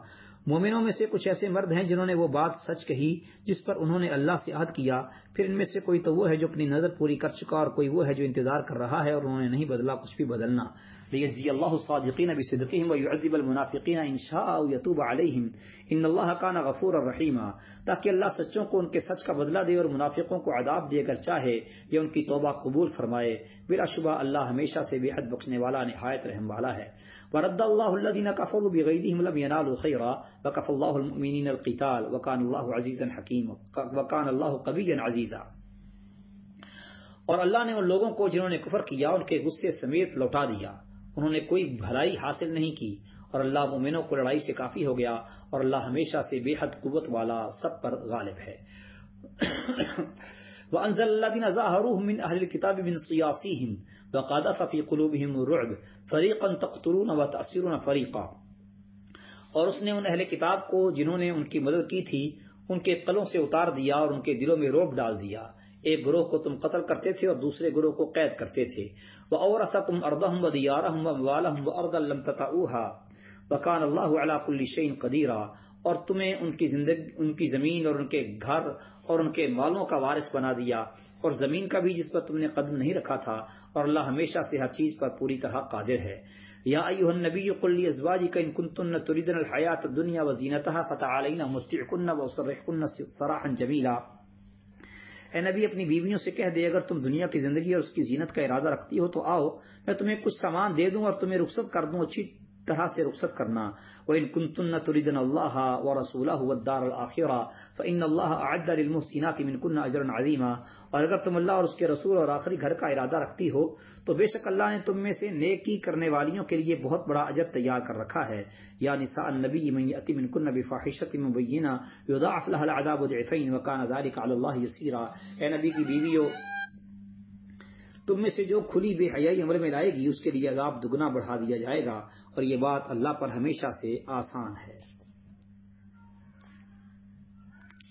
مومنوں میں سے کچھ ایسے مرد ہیں جنہوں نے وہ بات سچ کہی جس پر انہوں نے اللہ سے عہد کیا، پھر ان میں سے کوئی تو وہ ہے جو اپنی نظر پوری کر چکا، اور کوئی وہ ہے جو انتظار کر رہا ہے، اور انہوں نے نہیں بدلا کچھ بھی بدلنا. لیجزی اللہ الصادقین بصدقہم ویعذب المنافقین ان شاء او یتوب علیہم ان اللہ کان غفورا رحیما. تاکہ اللہ سچوں کو ان کے سچ کا بدلہ دے اور منافقوں کو عذاب دے اگر چاہے یا ان کی توبہ قبول فرمائے. بلا شبہ اللہ ہمیشہ سے بے حد بخشنے والا نہایت رحم والا ہے. ورد اللہ الذین کفروا بغیظہم لم ینالوا خیرا وکفى اللہ المؤمنین القتال وکان اللہ عزیزا حکیما وکان اللہ قویا عزیزا. اور اللہ نے ان لوگوں کو جنہوں نے کفر کیا ان کے غصے سمیت لوٹا دیا، انہوں نے کوئی بھلائی حاصل نہیں کی، اور اللہ مومنوں کو لڑائی سے کافی ہو گیا، اور اللہ ہمیشہ سے بے حد قوت والا سب پر غالب ہے. وَأَنزَلَ الَّذِينَ ظَاهَرُوهُم مِّنْ أَهْلِ الْكِتَابِ مِنْ صِيَاصِيهِمْ وَقَذَفَ فِي قُلُوبِهِمُ الرُّعْبَ فَرِيقًا تَقْتُلُونَ وَتَأْسِرُونَ فَرِيقًا. اور اس نے ان اہل کتاب کو جنہوں نے ان کی مدد کی تھی ان کے قلوں سے اتار دیا اور ان کے دلوں میں رعب ڈال دیا. ایک گروہ کو تم قتل کرتے تھے اور دوسرے گروہ کو قید کرتے تھے. وَأَوْرَثَكُمْ أَرْضَهُمْ وَدِيَارَهُمْ وَأَمْوَالَهُمْ وَأَرْضًا لَّمْ تَطَئُوهَا وَكَانَ اللَّهُ عَلَىٰ كُلِّ شَيْءٍ قَدِيرًا. اور تمہیں ان کی زمین اور ان کے گھر اور ان کے مالوں کا وارث بنا دیا، اور زمین کا بھی جس پر تم نے قدم نہیں رکھا تھا، اور اللہ ہمیشہ سے ہر چیز پر پوری طرح قادر ہے. یا ایھا النبی قل لازواجک ان کنتن تريدن الحیاۃ الدنیا وزینتها فتعالین امتعکن واسرحکن سراحا جمیلا. اے نبی اپنی بیویوں سے کہہ دے اگر تم دنیا کی زندگی اور اس کی زینت کا ارادہ رکھتی ہو تو آؤ، میں تمہیں کچھ سامان دے دوں اور تمہیں رخصت کر دوں، اچھی طرح سے رخصت کرنا. وَإِن كُنتُنَّ تُرِيدْنَ اللَّهَ وَرَسُولَهُ وَالدَّارَ الْآخِرَةَ فَإِنَّ اللَّهَ أَعَدَّ لِلْمُحْسِنَاتِ مِنكُنَّ أَجْرًا عَظِيمًا. اور اگر تم اللہ اور اس کے رسول اور آخری گھر کا ارادہ رکھتی ہو تو بے شک اللہ نے تم میں سے نیکی کرنے والیوں کے لیے بہت بڑا اجر تیار کر رکھا ہے. یا نساء النبی من یأتی منکن بفاحشۃ مبینہ یضاعف لها العذاب ضعفین وکان ذلک علی اللہ یسیرا. اے نبی کی بیویوں، تم میں سے جو کھلی بے حیائی عمل میں لائے گی اس کے لیے عذاب دگنا بڑھا دیا جائے گا، اور یہ بات اللہ پر ہمیشہ سے آسان ہے.